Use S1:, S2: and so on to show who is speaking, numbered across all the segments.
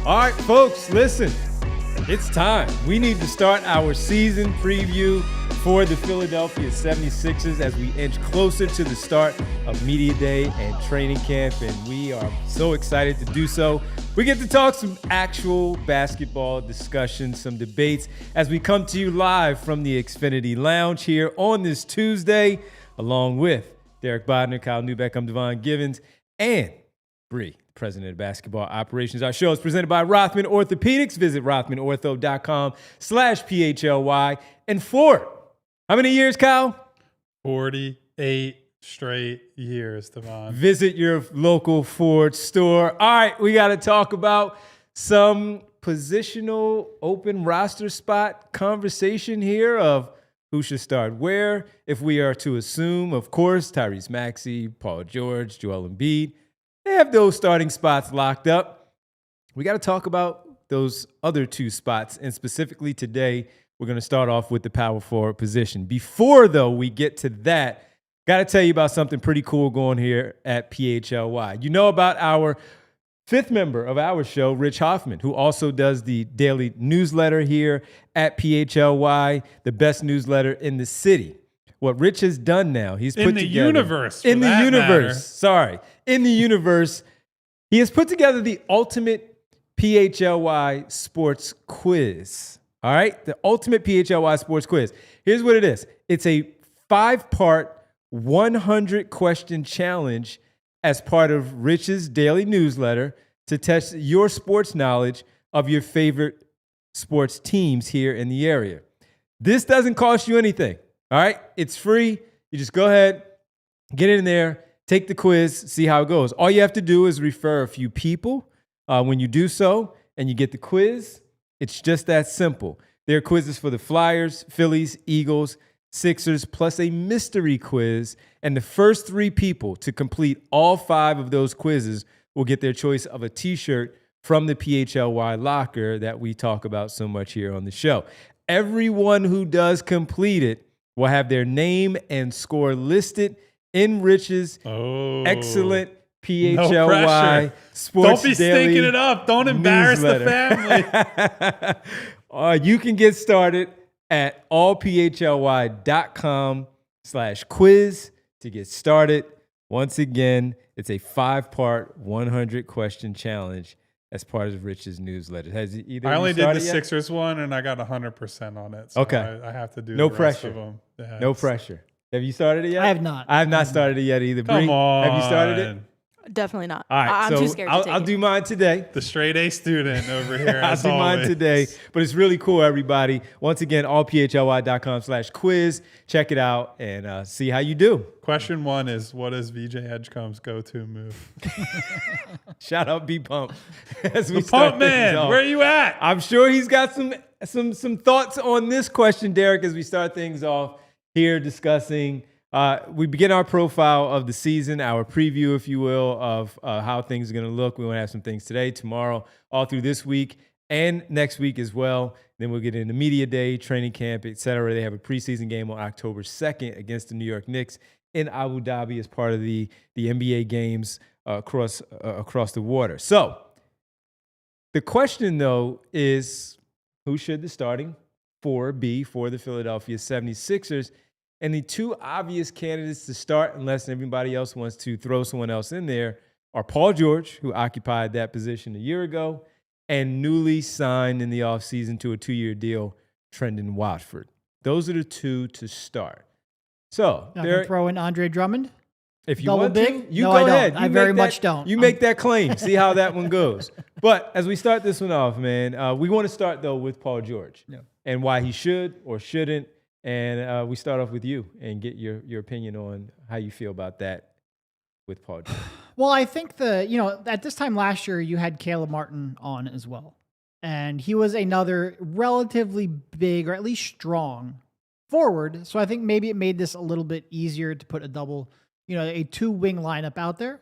S1: All right, folks, listen. It's time. We need to start our season preview for the Philadelphia 76ers as we inch closer to the start of Media Day and training camp, and we are so excited to do so. We get to talk some actual basketball discussion, some debates as we come to you live from the Xfinity Lounge here on this Tuesday, along with Derek Bodner, Kyle Newbeck, I'm Devon Givens, and Bree, President of Basketball Operations. Our show is presented by Rothman Orthopedics. Visit rothmanortho.com/PHLY. And for how many years, Kyle?
S2: 48 straight years, Devon.
S1: Visit your local Ford store. All right, we got to talk about some positional open roster spot conversation here of who should start where. If we are to assume, of course, Tyrese Maxey, Paul George, Joel Embiid, they have those starting spots locked up. We got to talk about those other two spots, and specifically today, we're going to start off with the power forward position. Before, though, we get to that, got to tell you about something pretty cool going here at PHLY. You know about our fifth member of our show, Rich Hoffman, who also does the daily newsletter here at PHLY, the best newsletter in the city. What Rich has done now, he's put together... In the universe, he has put together the ultimate PHLY sports quiz. All right? The ultimate PHLY sports quiz. Here's what it is. It's a 5-part, 100-question challenge as part of Rich's daily newsletter to test your sports knowledge of your favorite sports teams here in the area. This doesn't cost you anything. All right? It's free. You just go ahead, get in there, take the quiz, see how it goes. All you have to do is refer a few people. When you do so and you get the quiz, it's just that simple. There are quizzes for the Flyers, Phillies, Eagles, Sixers, plus a mystery quiz. And the first 3 people to complete all 5 of those quizzes will get their choice of a T-shirt from the PHLY locker that we talk about so much here on the show. Everyone who does complete it will have their name and score listed in Rich's excellent PHLY Sports
S2: Don't be
S1: Daily
S2: stinking it up. Don't embarrass
S1: newsletter.
S2: the family.
S1: You can get started at allphly.com/quiz to get started. Once again, it's a 5-part, 100-question challenge as part of Rich's newsletter. Has either
S2: I only did the
S1: yet?
S2: Sixers one, and I got 100% on it. So
S1: Okay.
S2: I have to do
S1: No
S2: the rest
S1: pressure.
S2: of them. Yeah,
S1: No pressure. Have you started it yet?
S3: I have not.
S1: I have not started it yet either.
S2: Come
S1: Bree,
S2: on.
S1: have you started it?
S4: Definitely not.
S1: All right,
S4: I'm
S1: so
S4: too scared to take
S1: I'll
S4: it.
S1: do mine today.
S2: The straight A student over here.
S1: I'll
S2: as
S1: do mine
S2: always.
S1: today, but it's really cool, everybody. Once again, allphly.com/quiz. Check it out and see how you do.
S2: Question 1 is, what is VJ Edgecombe's go-to move?
S1: Shout out B Pump. As we
S2: The
S1: start
S2: pump
S1: things
S2: man,
S1: off.
S2: where you at?
S1: I'm sure he's got some thoughts on this question, Derek, as we start things off here discussing. We begin our profile of the season, our preview, if you will, of how things are going to look. We want to have some things today, tomorrow, all through this week and next week as well. Then we'll get into Media Day, training camp, et cetera. They have a preseason game on October 2nd against the New York Knicks in Abu Dhabi as part of the NBA games across the water. So the question, though, is who should the starting 4 be for the Philadelphia 76ers? And the 2 obvious candidates to start, unless everybody else wants to throw someone else in there, are Paul George, who occupied that position a year ago, and newly signed in the offseason to a 2-year deal, Trendon Watford. Those are the 2 to start. So
S3: I can throw in Andre Drummond.
S1: if you
S3: Double
S1: want
S3: big?
S1: to, you
S3: No,
S1: go
S3: I don't.
S1: ahead.
S3: I very much don't.
S1: You make that claim. See how that one goes. But as we start this one off, man, we want to start, though, with Paul George and why he should or shouldn't. And we start off with you and get your opinion on how you feel about that with Paul George.
S3: Well, I think at this time last year, you had Caleb Martin on as well. And he was another relatively big, or at least strong, forward. So I think maybe it made this a little bit easier to put a 2-wing lineup out there.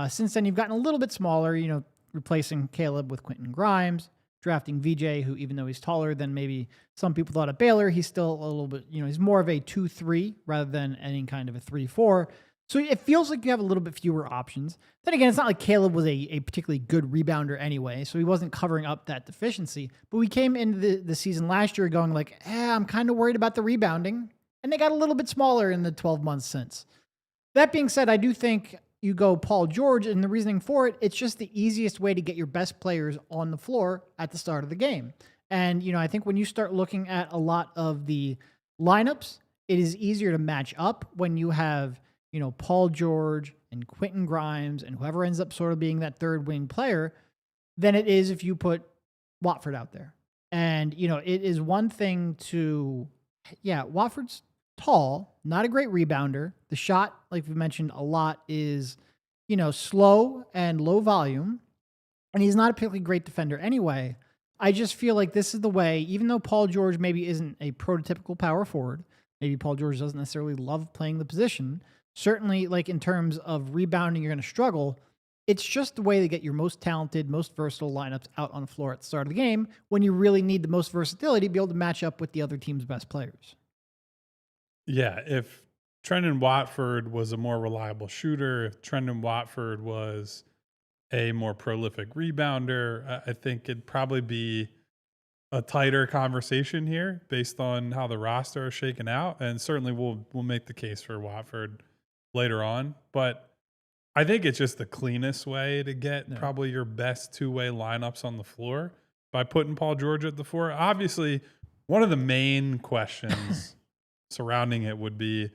S3: Since then, you've gotten a little bit smaller, replacing Caleb with Quentin Grimes, drafting VJ, who, even though he's taller than maybe some people thought at Baylor, he's still a little bit, he's more of a 2-3 rather than any kind of a 3-4. So it feels like you have a little bit fewer options. Then again, it's not like Caleb was a particularly good rebounder anyway, so he wasn't covering up that deficiency. But we came into the season last year going like, I'm kind of worried about the rebounding. And they got a little bit smaller in the 12 months since. That being said, I do think you go Paul George, and the reasoning for it, it's just the easiest way to get your best players on the floor at the start of the game. And, I think when you start looking at a lot of the lineups, it is easier to match up when you have, Paul George and Quentin Grimes and whoever ends up sort of being that third wing player than it is if you put Watford out there. And, it is one thing Watford's tall, not a great rebounder. The shot, like we mentioned a lot, is, slow and low volume. And he's not a particularly great defender anyway. I just feel like this is the way, even though Paul George maybe isn't a prototypical power forward, maybe Paul George doesn't necessarily love playing the position. Certainly, like in terms of rebounding, you're going to struggle. It's just the way to get your most talented, most versatile lineups out on the floor at the start of the game when you really need the most versatility to be able to match up with the other team's best players.
S2: Yeah, if Trendon Watford was a more reliable shooter, if Trendon Watford was a more prolific rebounder, I think it'd probably be a tighter conversation here based on how the roster is shaken out. And certainly we'll make the case for Watford later on. But I think it's just the cleanest way to get probably your best two-way lineups on the floor by putting Paul George at the 4. Obviously, one of the main questions surrounding it would be,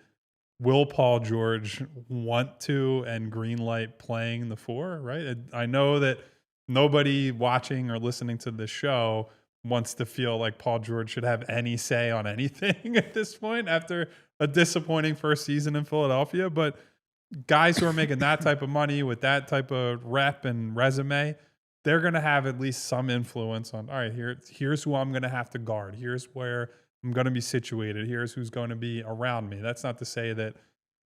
S2: will Paul George want to and greenlight playing the 4, right? I know that nobody watching or listening to this show wants to feel like Paul George should have any say on anything at this point after a disappointing first season in Philadelphia. But guys who are making that type of money with that type of rep and resume, they're going to have at least some influence on, all right, here's who I'm going to have to guard. Here's where I'm going to be situated. Here's who's going to be around me. That's not to say that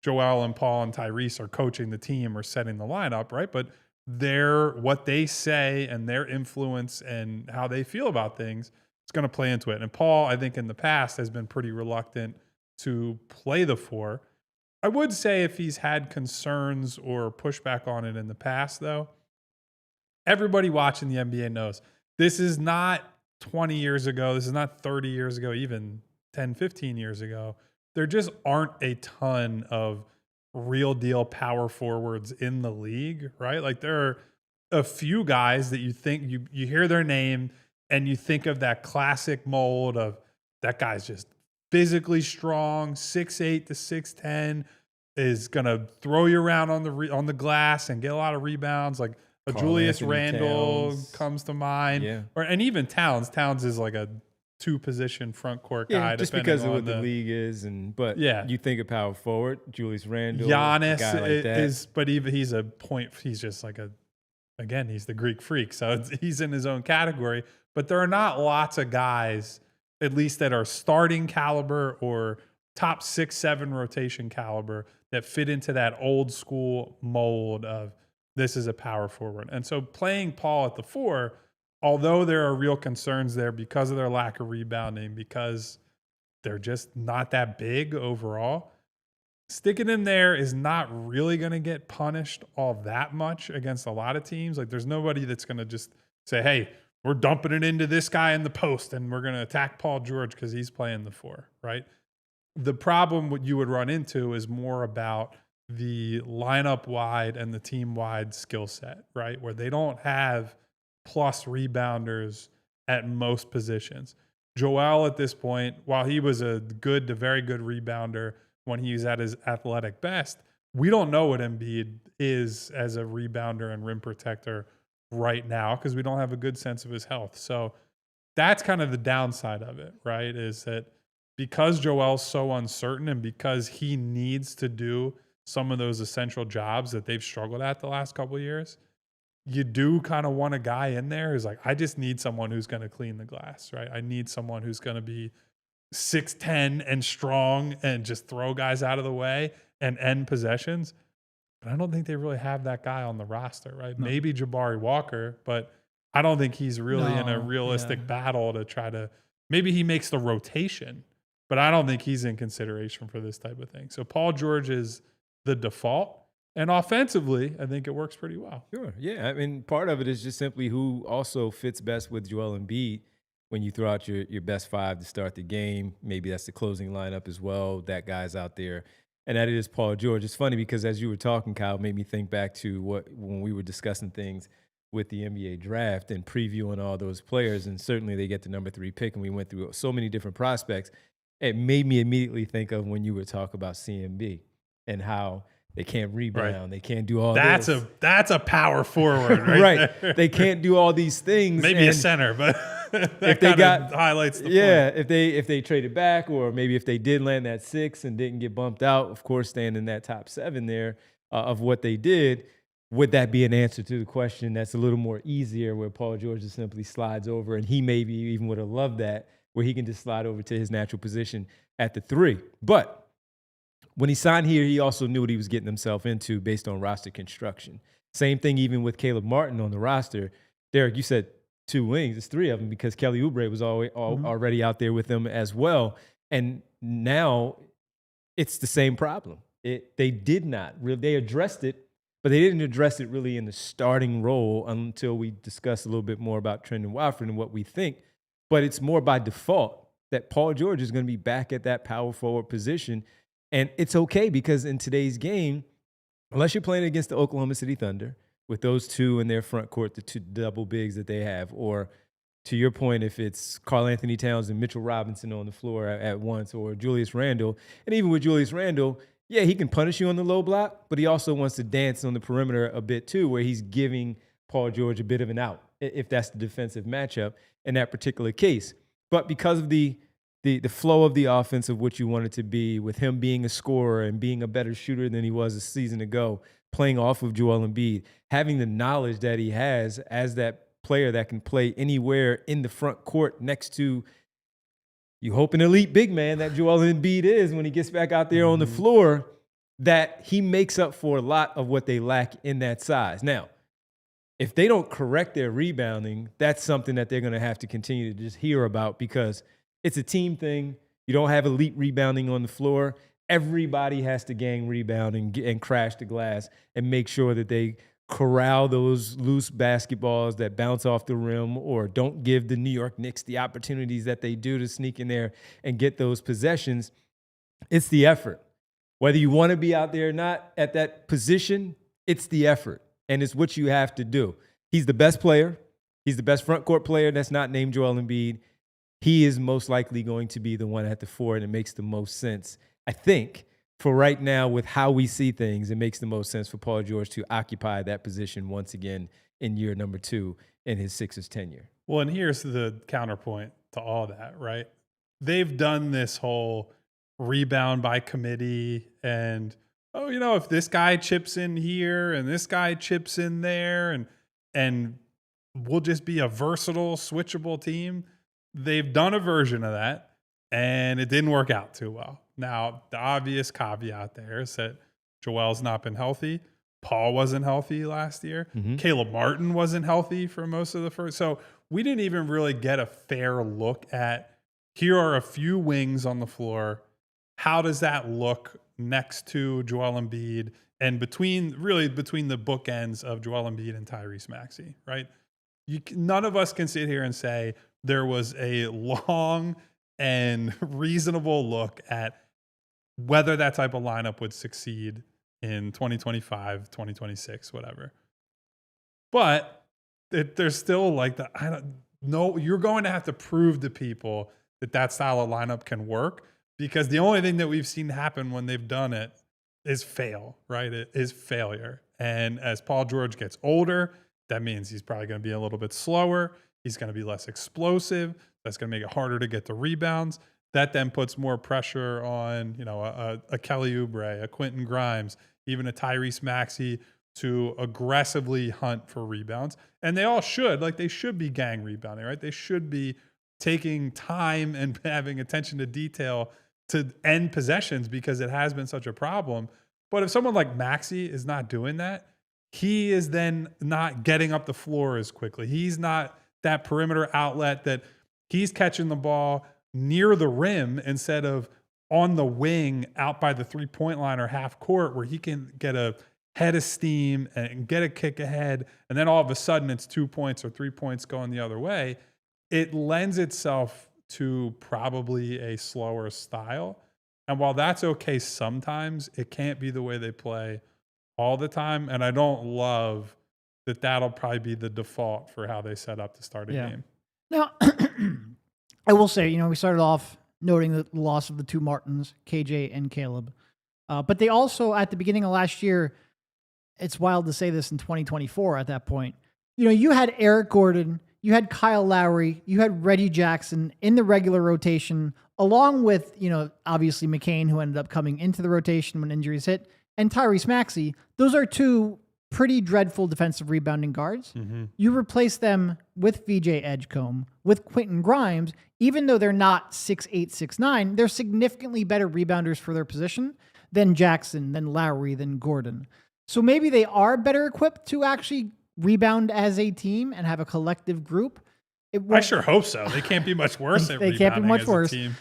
S2: Joel and Paul and Tyrese are coaching the team or setting the lineup, right? But what they say and their influence and how they feel about things is going to play into it. And Paul, I think in the past, has been pretty reluctant to play the 4. I would say if he's had concerns or pushback on it in the past, though, everybody watching the NBA knows this is not 20 years ago. This is not 30 years ago, even 10, 15 years ago. There just aren't a ton of real deal power forwards in the league, right? Like there are a few guys that you think you hear their name and you think of that classic mold of that guy's just physically strong, 6'8" to 6'10", is going to throw you around on the glass and get a lot of rebounds. Like a Julius Randle comes to mind.
S1: Yeah.
S2: And even Towns. Towns is like a 2-position front court guy.
S1: Just because of what the league is. But you think of power forward, Julius Randle,
S2: Giannis
S1: a guy like that.
S2: but even he's a point. He's just like he's the Greek freak. So he's in his own category. But there are not lots of guys, at least that are starting caliber or top 6-7 rotation caliber, that fit into that old school mold of this is a power forward. And so playing Paul at the 4, although there are real concerns there because of their lack of rebounding, because they're just not that big overall, sticking him there is not really going to get punished all that much against a lot of teams. Like there's nobody that's going to just say, hey, we're dumping it into this guy in the post and we're going to attack Paul George because he's playing the 4, right? The problem what you would run into is more about the lineup wide and the team wide skill set, right? Where they don't have plus rebounders at most positions. Joel at this point, while he was a good to very good rebounder when he was at his athletic best, we don't know what Embiid is as a rebounder and rim protector right now because we don't have a good sense of his health. So that's kind of the downside of it, right? Is that because Joel's so uncertain and because he needs to do some of those essential jobs that they've struggled at the last couple of years, you do kind of want a guy in there who's like, I just need someone who's going to clean the glass, right? I need someone who's going to be 6'10" and strong and just throw guys out of the way and end possessions. But I don't think they really have that guy on the roster, right? No. Maybe Jabari Walker, but I don't think he's really in a realistic battle to try to, maybe he makes the rotation, but I don't think he's in consideration for this type of thing. So Paul George is the default. And offensively, I think it works pretty well.
S1: Sure. Yeah. I mean, part of it is just simply who also fits best with Joel Embiid when you throw out your best five to start the game. Maybe that's the closing lineup as well. That guy's out there. And that is Paul George. It's funny because as you were talking, Kyle, it made me think back to when we were discussing things with the NBA draft and previewing all those players. And certainly they get the number 3 pick, and we went through so many different prospects. It made me immediately think of when you were talking about CMB and how they can't rebound. Right. They can't do all
S2: that's
S1: this.
S2: That's a power forward, right?
S1: Right. They can't do all these things.
S2: Maybe a center, but
S1: if they got
S2: highlights the
S1: point. If they traded back, or maybe if they did land that 6 and didn't get bumped out, of course, staying in that top 7 there of what they did, would that be an answer to the question that's a little more easier where Paul George just simply slides over, and he maybe even would have loved that, where he can just slide over to his natural position at the 3. But when he signed here, he also knew what he was getting himself into based on roster construction. Same thing even with Caleb Martin on the roster. Derek, you said 2 wings. It's 3 of them because Kelly Oubre was already out there with them as well. And now it's the same problem. They did not really, they addressed it, but they didn't address it really in the starting role until we discussed a little bit more about Trendon Watford and what we think. But it's more by default that Paul George is going to be back at that power forward position. And it's okay because in today's game, unless you're playing against the Oklahoma City Thunder with those 2 in their front court, the 2 double bigs that they have, or to your point, if it's Karl Anthony Towns and Mitchell Robinson on the floor at once, or Julius Randle, and even with Julius Randle, yeah, he can punish you on the low block, but he also wants to dance on the perimeter a bit too, where he's giving Paul George a bit of an out, if that's the defensive matchup in that particular case. But because of the flow of the offense of what you want it to be, with him being a scorer and being a better shooter than he was a season ago, playing off of Joel Embiid, having the knowledge that he has as that player that can play anywhere in the front court next to, you hope, an elite big man that Joel Embiid is when he gets back out there on the floor, that he makes up for a lot of what they lack in that size. Now, if they don't correct their rebounding, that's something that they're going to have to continue to just hear about, because it's a team thing. You don't have elite rebounding on the floor. Everybody has to gang rebound and crash the glass and make sure that they corral those loose basketballs that bounce off the rim, or don't give the New York Knicks the opportunities that they do to sneak in there and get those possessions. It's the effort. Whether you want to be out there or not at that position, it's the effort, and it's what you have to do. He's the best player. He's the best front court player that's not named Joel Embiid. He is most likely going to be the one at the 4, and it makes the most sense. I think for right now, with how we see things, it makes the most sense for Paul George to occupy that position once again in year number 2 in his Sixers tenure.
S2: Well, and here's the counterpoint to all that, right? They've done this whole rebound by committee and, if this guy chips in here and this guy chips in there, and we'll just be a versatile, switchable team. They've done a version of that, and it didn't work out too well. Now, the obvious caveat there is that Joel's not been healthy. Paul wasn't healthy last year. Mm-hmm. Caleb Martin wasn't healthy for most of the first. So we didn't even really get a fair look at, here are a few wings on the floor. How does that look next to Joel Embiid and between the bookends of Joel Embiid and Tyrese Maxey, right? None of us can sit here and say there was a long and reasonable look at whether that type of lineup would succeed in 2025, 2026, whatever. But there's still you're going to have to prove to people that style of lineup can work, because the only thing that we've seen happen when they've done it is fail, right? It is failure. And as Paul George gets older, that means he's probably going to be a little bit slower. He's going to be less explosive. That's going to make it harder to get the rebounds. That then puts more pressure on, a Kelly Oubre, a Quentin Grimes, even a Tyrese Maxey to aggressively hunt for rebounds. And they all should, they should be gang rebounding, right? They should be taking time and having attention to detail to end possessions, because it has been such a problem. But if someone like Maxey is not doing that, he is then not getting up the floor as quickly. He's not that perimeter outlet that he's catching the ball near the rim instead of on the wing out by the 3-point line or half court where he can get a head of steam and get a kick ahead, and then all of a sudden it's 2 points or 3 points going the other way, it lends itself to probably a slower style. And while that's okay sometimes, it can't be the way they play all the time. And I don't love that that'll probably be the default for how they set up to start a game.
S3: Now, I will say, we started off noting the loss of the two Martins, KJ and Caleb. But they also, at the beginning of last year, it's wild to say this in 2024 at that point, you had Eric Gordon, you had Kyle Lowry, you had Reggie Jackson in the regular rotation, along with, obviously McCain, who ended up coming into the rotation when injuries hit, and Tyrese Maxey. Those are two pretty dreadful defensive rebounding guards. Mm-hmm. You replace them with VJ Edgecombe, with Quentin Grimes. Even though they're not 6'8", 6'9", they're significantly better rebounders for their position than Jackson, than Lowry, than Gordon. So maybe they are better equipped to actually rebound as a team and have a collective group.
S2: I sure hope so. They can't be much worse at rebounding. They can't be much worse. Team.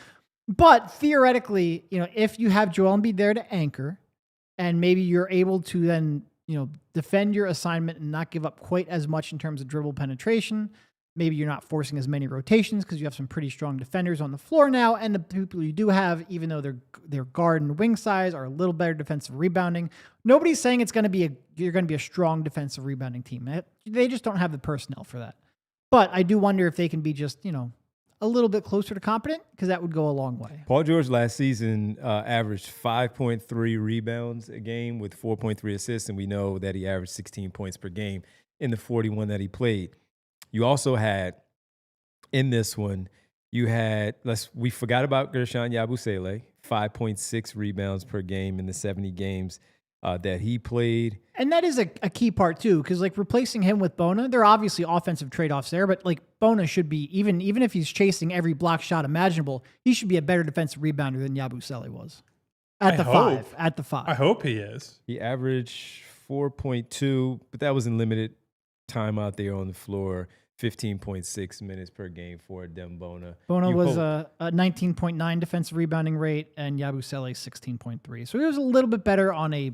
S3: But theoretically, if you have Joel Embiid there to anchor, and maybe you're able to then, defend your assignment and not give up quite as much in terms of dribble penetration. Maybe you're not forcing as many rotations because you have some pretty strong defenders on the floor now, and the people you do have, even though their guard and wing size are a little better defensive rebounding. Nobody's saying you're going to be a strong defensive rebounding team. They just don't have the personnel for that. But I do wonder if they can be just, a little bit closer to competent, because that would go a long way.
S1: Paul George last season averaged 5.3 rebounds a game with 4.3 assists, and we know that he averaged 16 points per game in the 41 that he played. You also had, in this one, we forgot about Gershon Yabusele, 5.6 rebounds per game in the 70 games that he played.
S3: And that is a key part too, because replacing him with Bona, there are obviously offensive trade-offs there, but Bona should be, even if he's chasing every block shot imaginable, he should be a better defensive rebounder than Yabusele was. At the five.
S2: I hope he is.
S1: He averaged 4.2, but that was in limited time out there on the floor. 15.6 minutes per game for Dem Bona.
S3: Bona was a 19.9 defensive rebounding rate, and Yabusele 16.3. So he was a little bit better on a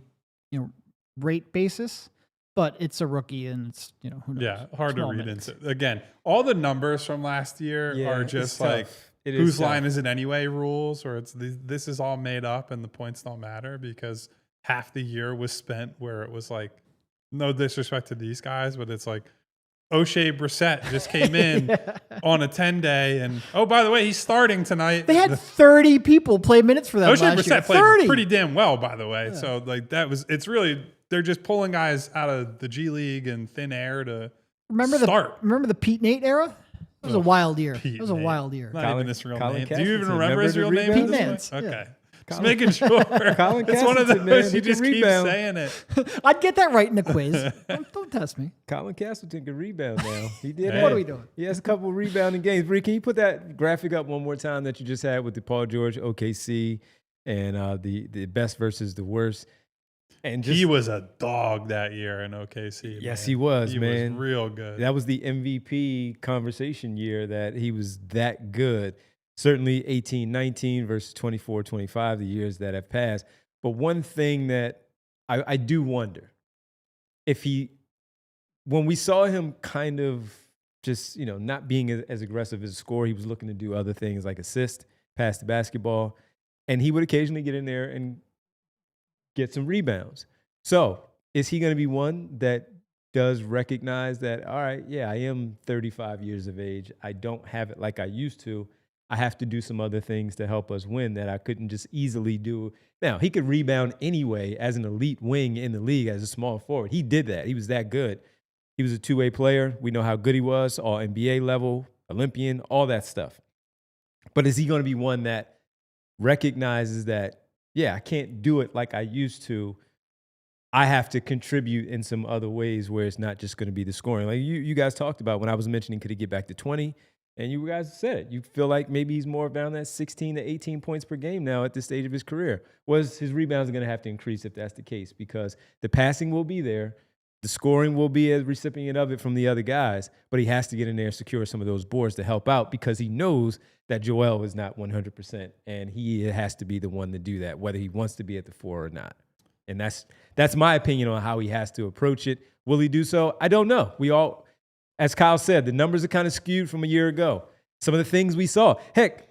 S3: rate basis, but it's a rookie, and it's who knows?
S2: Yeah, hard to read into. Again, all the numbers from last year are just whose line is it anyway rules, or this is all made up and the points don't matter because half the year was spent where it was no disrespect to these guys, but it's O'Shea Brissett just came in on a 10-day, and by the way, he's starting tonight.
S3: They had 30 people play minutes for them. O'Shea Brissett
S2: played pretty damn well, by the way. Yeah. So it's really, they're just pulling guys out of the G League and thin air to start.
S3: Remember the Pete Nate era? It was a wild year. It was a wild year.
S2: Not even his real name. Do you even remember his real name?
S3: Pete Nance.
S2: Okay. Yeah. Just making sure. It's one of those, man, you just keep saying it.
S3: I'd get that right in the quiz. Don't test me.
S1: Colin Castleton can rebound now. He did.
S3: What are we doing?
S1: He has a couple of rebounding games. Bree, can you put that graphic up one more time that you just had with the Paul George OKC and the best versus the worst? And
S2: he was a dog that year in OKC.
S1: Yes,
S2: man.
S1: He was
S2: real good.
S1: That was the MVP conversation year that he was that good. Certainly 18-19 versus 24-25, the years that have passed. But one thing that I do wonder, when we saw him kind of just, not being as aggressive as a scorer, he was looking to do other things like assist, pass the basketball, and he would occasionally get in there and get some rebounds. So is he going to be one that does recognize that, all right, yeah, I am 35 years of age. I don't have it like I used to. I have to do some other things to help us win that I couldn't just easily do. Now, he could rebound anyway as an elite wing in the league as a small forward. He did that. He was that good. He was a two-way player. We know how good he was, all NBA level, Olympian, all that stuff. But is he going to be one that recognizes that, yeah, I can't do it like I used to. I have to contribute in some other ways where it's not just going to be the scoring. Like you guys talked about when I was mentioning, could he get back to 20? And you guys said it. You feel like maybe he's more down that 16 to 18 points per game now at this stage of his career. Was his rebounds going to have to increase if that's the case? Because the passing will be there. The scoring will be a recipient of it from the other guys, but he has to get in there and secure some of those boards to help out because he knows that Joel is not 100%, and he has to be the one to do that, whether he wants to be at the 4 or not. And that's my opinion on how he has to approach it. Will he do so? I don't know. We all, as Kyle said, the numbers are kind of skewed from a year ago. Some of the things we saw. Heck,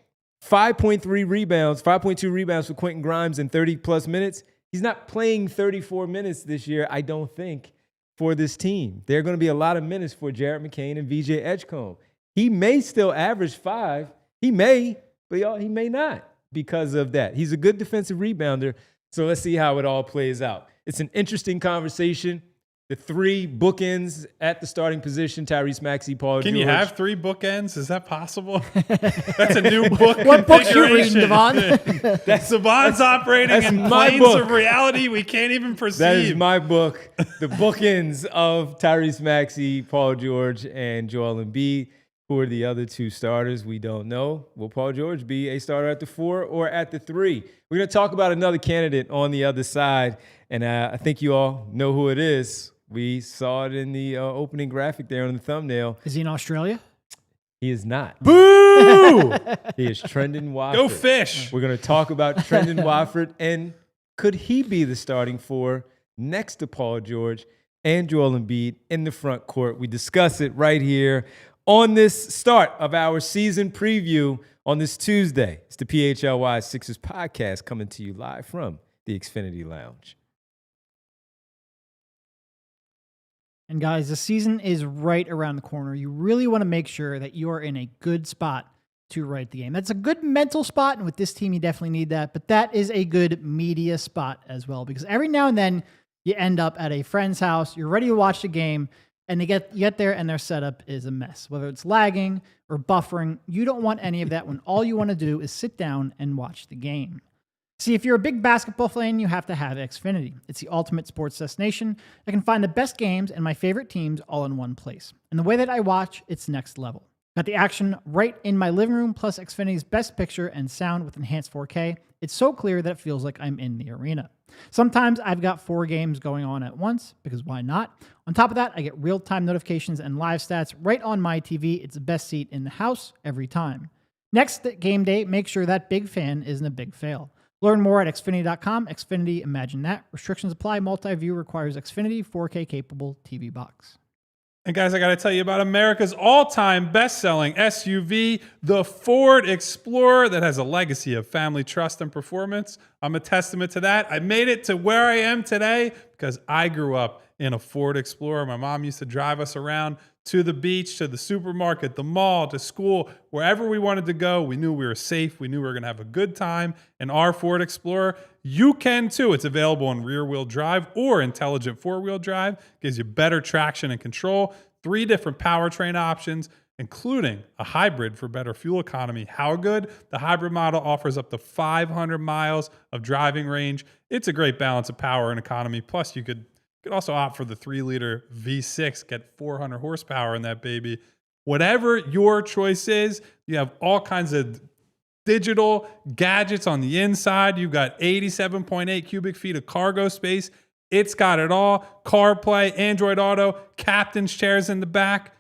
S1: 5.2 rebounds for Quentin Grimes in 30-plus minutes. He's not playing 34 minutes this year, I don't think, for this team. There are going to be a lot of minutes for Jarrett McCain and VJ Edgecombe. He may still average 5. He may, but he may not because of that. He's a good defensive rebounder, so let's see how it all plays out. It's an interesting conversation. The 3 bookends at the starting position, Tyrese Maxey, Paul George.
S2: Can you have 3 bookends? Is that possible? That's a new book
S3: What book you
S2: configuration.
S3: reading, Devon?
S2: That's Devon's operating in planes of reality we can't even perceive.
S1: That is my book. The bookends of Tyrese Maxey, Paul George, and Joel Embiid. Who are the other 2 starters? We don't know. Will Paul George be a starter at the 4 or at the 3? We're going to talk about another candidate on the other side, and I think you all know who it is. We saw it in the opening graphic there on the thumbnail.
S3: Is he in Australia?
S1: He is not. Boo! He is Trendon Watford.
S2: Go Fish.
S1: We're going to talk about Trendon Watford, and could he be the starting 4 next to Paul George and Joel Embiid in the front court? We discuss it right here on this start of our season preview on this Tuesday. It's the PHLY Sixers podcast coming to you live from the Xfinity Lounge.
S3: And guys, the season is right around the corner. You really want to make sure that you are in a good spot to write the game. That's a good mental spot, and with this team, you definitely need that. But that is a good media spot as well, because every now and then you end up at a friend's house, you're ready to watch the game, and you get there and their setup is a mess. Whether it's lagging or buffering, you don't want any of that when all you want to do is sit down and watch the game. See, if you're a big basketball fan, you have to have Xfinity. It's the ultimate sports destination. I can find the best games and my favorite teams all in one place. And the way that I watch, it's next level. Got the action right in my living room, plus Xfinity's best picture and sound with enhanced 4K. It's so clear that it feels like I'm in the arena. Sometimes I've got 4 games going on at once, because why not? On top of that, I get real-time notifications and live stats right on my TV. It's the best seat in the house every time. Next game day, make sure that big fan isn't a big fail. Learn more at Xfinity.com. Xfinity, imagine that. Restrictions apply. Multi-view requires Xfinity 4K capable TV box.
S2: And guys, I got to tell you about America's all-time best-selling SUV, the Ford Explorer, that has a legacy of family trust and performance. I'm a testament to that. I made it to where I am today because I grew up in a Ford Explorer. My mom used to drive us around to the beach, to the supermarket, the mall, to school, wherever we wanted to go. We knew we were safe. We knew we were going to have a good time in our Ford Explorer. You can too. It's available in rear-wheel drive or intelligent four-wheel drive. Gives you better traction and control. 3 different powertrain options, including a hybrid for better fuel economy. How good? The hybrid model offers up to 500 miles of driving range. It's a great balance of power and economy. Plus, you could also opt for the 3-liter V6, get 400 horsepower in that baby. Whatever your choice is, you have all kinds of digital gadgets on the inside. You've got 87.8 cubic feet of cargo space. It's got it all. CarPlay, Android Auto, captain's chairs in the back.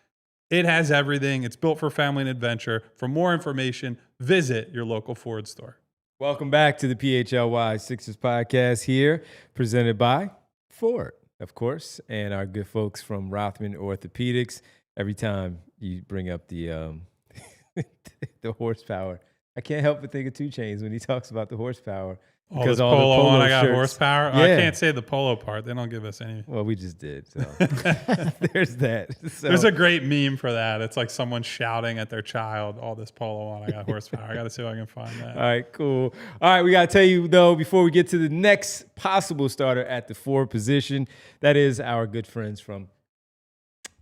S2: It has everything. It's built for family and adventure. For more information, visit your local Ford store.
S1: Welcome back to the PHLY Sixers podcast here, presented by Ford, of course, and our good folks from Rothman Orthopedics. Every time you bring up the the horsepower, I can't help but think of 2 Chainz when he talks about the horsepower.
S2: Oh, this
S1: all the
S2: polo one, I got
S1: shirts.
S2: horsepower.
S1: Yeah.
S2: I can't say the polo part. They don't give us any.
S1: Well, we just did. So there's that. So,
S2: There's a great meme for that. It's like someone shouting at their child, "Oh, this polo one, I got horsepower." I got to see if I can find that.
S1: all right, cool. All right, we got to tell you, though, before we get to the next possible starter at the 4 position, that is our good friends from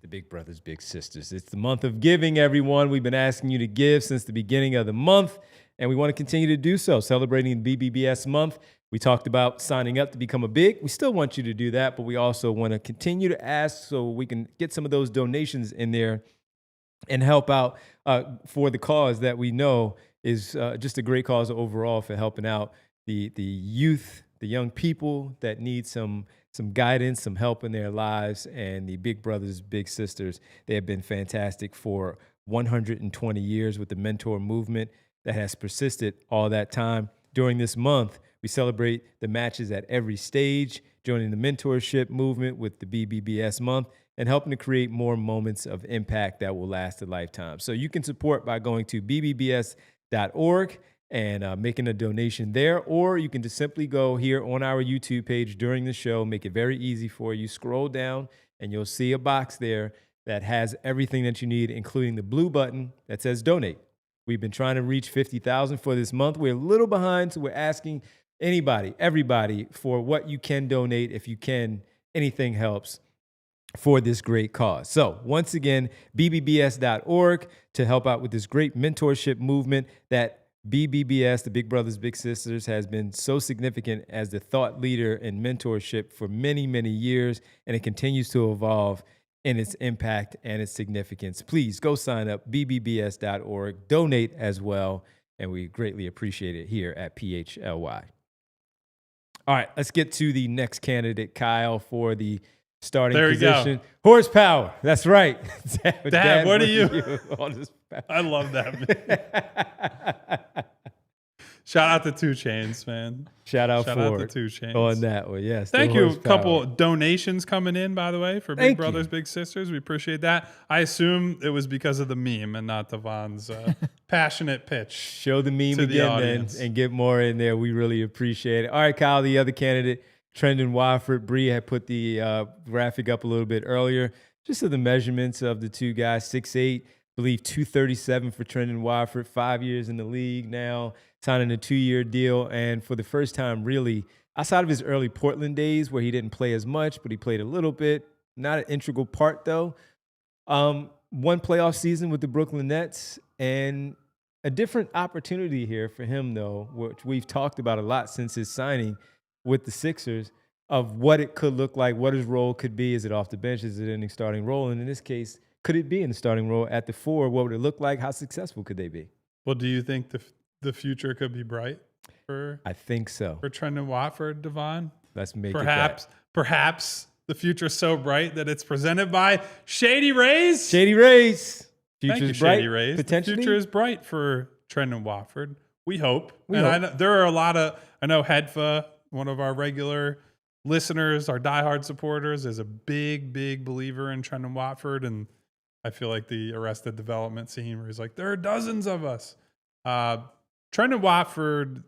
S1: the Big Brothers Big Sisters. It's the month of giving, everyone. We've been asking you to give since the beginning of the month, and we want to continue to do so, celebrating BBBS month. We talked about signing up to become a big. We still want you to do that, but we also want to continue to ask so we can get some of those donations in there and help out for the cause that we know is just a great cause overall for helping out the youth the young people that need some guidance, some help in their lives. And the Big Brothers, Big Sisters, they have been fantastic for 120 years with the mentor movement that has persisted all that time. During this month, we celebrate the matches at every stage, joining the mentorship movement with the BBBS month and helping to create more moments of impact that will last a lifetime. So you can support by going to bbbs.org and making a donation there, or you can just simply go here on our YouTube page during the show, make it very easy for you. Scroll down and you'll see a box there that has everything that you need, including the blue button that says donate. We've been trying to reach 50,000 for this month. We're a little behind, so we're asking anybody, everybody, for what you can donate. If you can, anything helps for this great cause. So once again, bbbs.org to help out with this great mentorship movement that BBBS, the Big Brothers Big Sisters, has been so significant as the thought leader in mentorship for many, many years, and it continues to evolve in its impact and its significance. Please go sign up, bbbs.org, donate as well, and we greatly appreciate it here at PHLY. All right, let's get to the next candidate, Kyle, for the starting position. Go. Horsepower. That's right.
S2: Dad, what are you? I love that. Shout out to 2 Chainz, man.
S1: Shout out to
S2: 2 Chainz
S1: on that one. Yes.
S2: Thank you. A couple donations coming in, by the way, for Big Brothers, Big Sisters. We appreciate that. I assume it was because of the meme and not Devon's passionate pitch.
S1: Show the meme again then and get more in there. We really appreciate it. All right, Kyle, the other candidate, Trendon Watford. Bree had put the graphic up a little bit earlier. Just of the measurements of the two guys, 6'8", I believe 237 for Trendon Watford, 5 years in the league now, signing a 2-year deal. And for the first time, really, outside of his early Portland days where he didn't play as much, but he played a little bit, not an integral part though. One playoff season with the Brooklyn Nets and a different opportunity here for him though, which we've talked about a lot since his signing with the Sixers, of what it could look like, what his role could be. Is it off the bench? Is it in a starting role? And in this case, could it be in the starting role at the 4? What would it look like? How successful could they be?
S2: Well, do you think the future could be bright for?
S1: I think so.
S2: For Trendon Watford, Devon?
S1: Let's make
S2: Perhaps the future's so bright that it's presented by Shady Rays.
S1: Shady Rays.
S2: Future's bright. Shady Rays. Potentially. The future is bright for Trendon Watford. We hope. I know there are a lot of. I know Hedfa, one of our regular listeners, our diehard supporters, is a big, big believer in Trendon Watford, and I feel like the Arrested Development scene where he's like, there are dozens of us. Trendon Watford,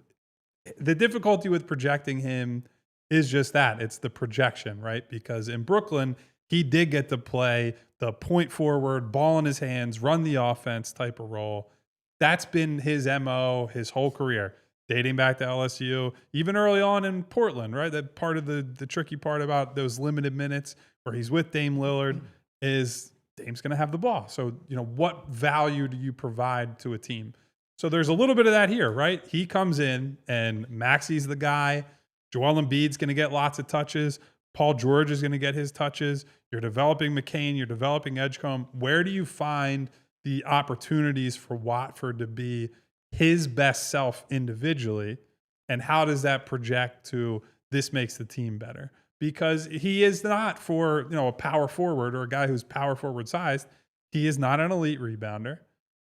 S2: the difficulty with projecting him is just that. It's the projection, right? Because in Brooklyn, he did get to play the point forward, ball in his hands, run the offense type of role. That's been his MO his whole career, dating back to LSU, even early on in Portland, right? That part of the tricky part about those limited minutes where he's with Dame Lillard is Dame's going to have the ball. So, what value do you provide to a team? So there's a little bit of that here, right? He comes in and Maxi's the guy. Joel Embiid's going to get lots of touches. Paul George is going to get his touches. You're developing McCain. You're developing Edgecombe. Where do you find the opportunities for Watford to be his best self individually? And how does that project to this makes the team better? Because he is not for, a power forward or a guy who's power forward sized. He is not an elite rebounder.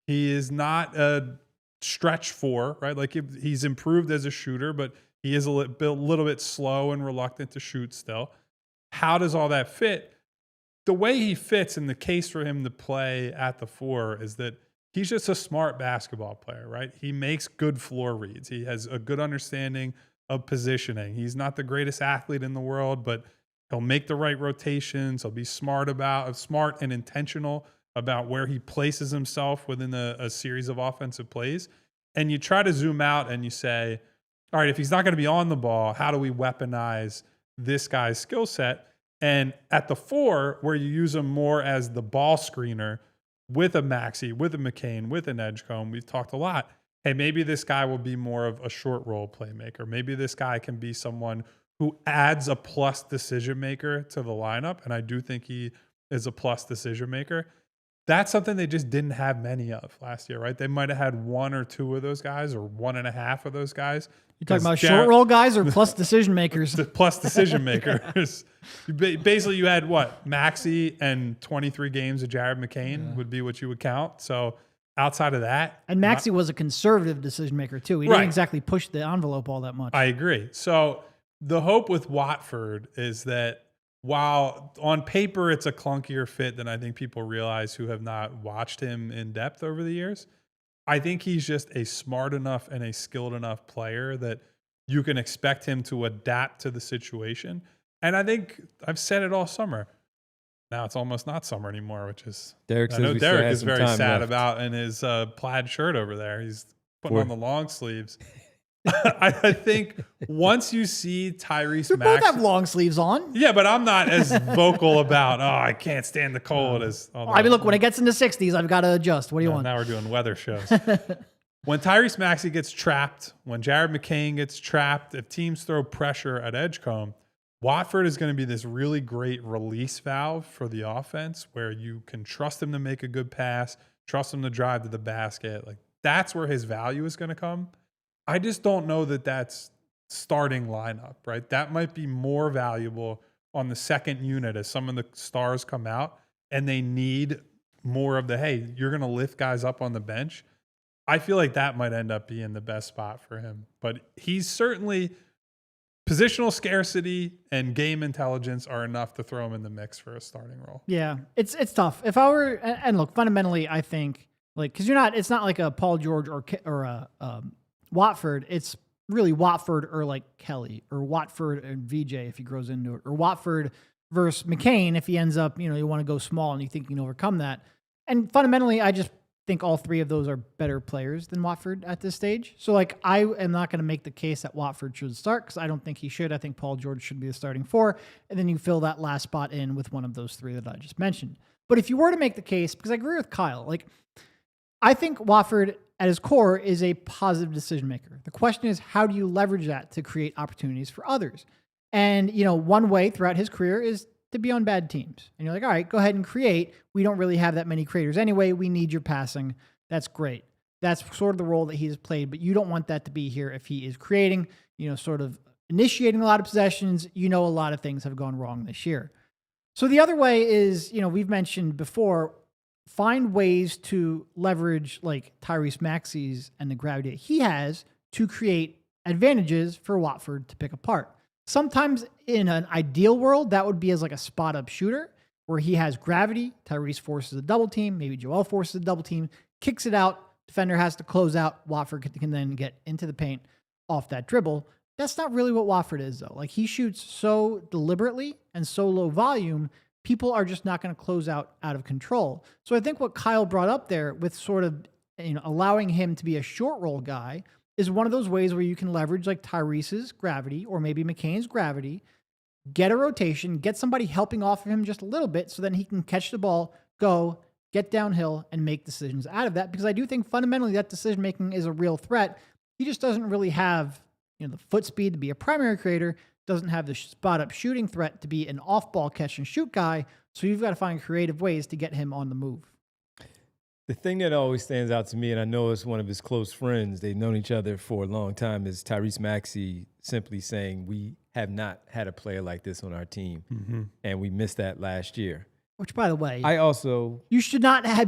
S2: He is not a stretch 4, right? Like he's improved as a shooter, but he is a little bit slow and reluctant to shoot still. How does all that fit? The way he fits and the case for him to play at the 4 is that he's just a smart basketball player, right? He makes good floor reads. He has a good understanding of positioning. He's not the greatest athlete in the world, but he'll make the right rotations. He'll be smart and intentional about where he places himself within a series of offensive plays. And you try to zoom out and you say, all right, if he's not going to be on the ball, how do we weaponize this guy's skill set? And at the 4, where you use him more as the ball screener with a Maxey, with a McCain, with an Edgecombe, we've talked a lot. Hey, maybe this guy will be more of a short role playmaker. Maybe this guy can be someone who adds a plus decision maker to the lineup. And I do think he is a plus decision maker. That's something they just didn't have many of last year, right? They might have had 1 or 2 of those guys or 1.5 of those guys.
S3: You talking about short roll guys or plus decision makers?
S2: Plus decision makers. Basically, you had what? Maxey and 23 games of Jared McCain would be what you would count. So outside of that.
S3: And Maxey was a conservative decision maker too. He didn't exactly push the envelope all that much.
S2: I agree. So the hope with Watford is that while on paper it's a clunkier fit than I think people realize who have not watched him in depth over the years, I think he's just a smart enough and a skilled enough player that you can expect him to adapt to the situation. And I think I've said it all summer. Now it's almost not summer anymore, which is
S1: Derek
S2: I know Derek is very sad
S1: left.
S2: about in his plaid shirt over there. He's putting on the long sleeves. I think once you see Tyrese
S3: They
S2: Maxey,
S3: both have long sleeves on.
S2: yeah, but I'm not as vocal about, I can't stand the cold as.
S3: I mean, look, when it gets into 60s, I've got to adjust. What do you want?
S2: Now we're doing weather shows. When Tyrese Maxey gets trapped, when Jared McCain gets trapped, if teams throw pressure at Edgecombe, Watford is going to be this really great release valve for the offense where you can trust him to make a good pass, trust him to drive to the basket. Like that's where his value is going to come. I just don't know that that's starting lineup, right? That might be more valuable on the second unit as some of the stars come out and they need more of the, hey, you're going to lift guys up on the bench. I feel like that might end up being the best spot for him. But he's certainly positional scarcity and game intelligence are enough to throw him in the mix for a starting role.
S3: Yeah, it's tough. If I were, and look, fundamentally, I think like because it's not like a Paul George or a Watford. It's really Watford or like Kelly or Watford and VJ if he grows into it, or Watford versus McCain if he ends up, you want to go small and you think you can overcome that. And fundamentally, I just think all three of those are better players than Watford at this stage. So like I am not going to make the case that Watford should start because I don't think he should. I think Paul George should be the starting 4, and then you fill that last spot in with one of those 3 that I just mentioned. But if you were to make the case, because I agree with Kyle, like I think Watford at his core is a positive decision maker. The question is, how do you leverage that to create opportunities for others? And, one way throughout his career is to be on bad teams. And you're like, all right, go ahead and create. We don't really have that many creators anyway. We need your passing. That's great. That's sort of the role that he's played, but you don't want that to be here if he is creating, sort of initiating a lot of possessions. A lot of things have gone wrong this year. So the other way is, we've mentioned before, find ways to leverage like Tyrese Maxey's and the gravity that he has to create advantages for Watford to pick apart. Sometimes in an ideal world, that would be as like a spot up shooter where he has gravity. Tyrese forces a double team. Maybe Joel forces a double team, kicks it out. Defender has to close out. Watford can then get into the paint off that dribble. That's not really what Watford is though. Like he shoots so deliberately and so low volume, people are just not going to close out of control. So I think what Kyle brought up there with sort of, allowing him to be a short roll guy is one of those ways where you can leverage like Tyrese's gravity or maybe McCain's gravity, get a rotation, get somebody helping off of him just a little bit so then he can catch the ball, go, get downhill and make decisions out of that. Because I do think fundamentally that decision-making is a real threat. He just doesn't really have, the foot speed to be a primary creator, doesn't have the spot-up shooting threat to be an off-ball catch-and-shoot guy, so you've got to find creative ways to get him on the move.
S1: The thing that always stands out to me, and I know it's one of his close friends, they've known each other for a long time, is Tyrese Maxey simply saying, we have not had a player like this on our team, and we missed that last year.
S3: Which, by the way,
S1: you
S3: should not have,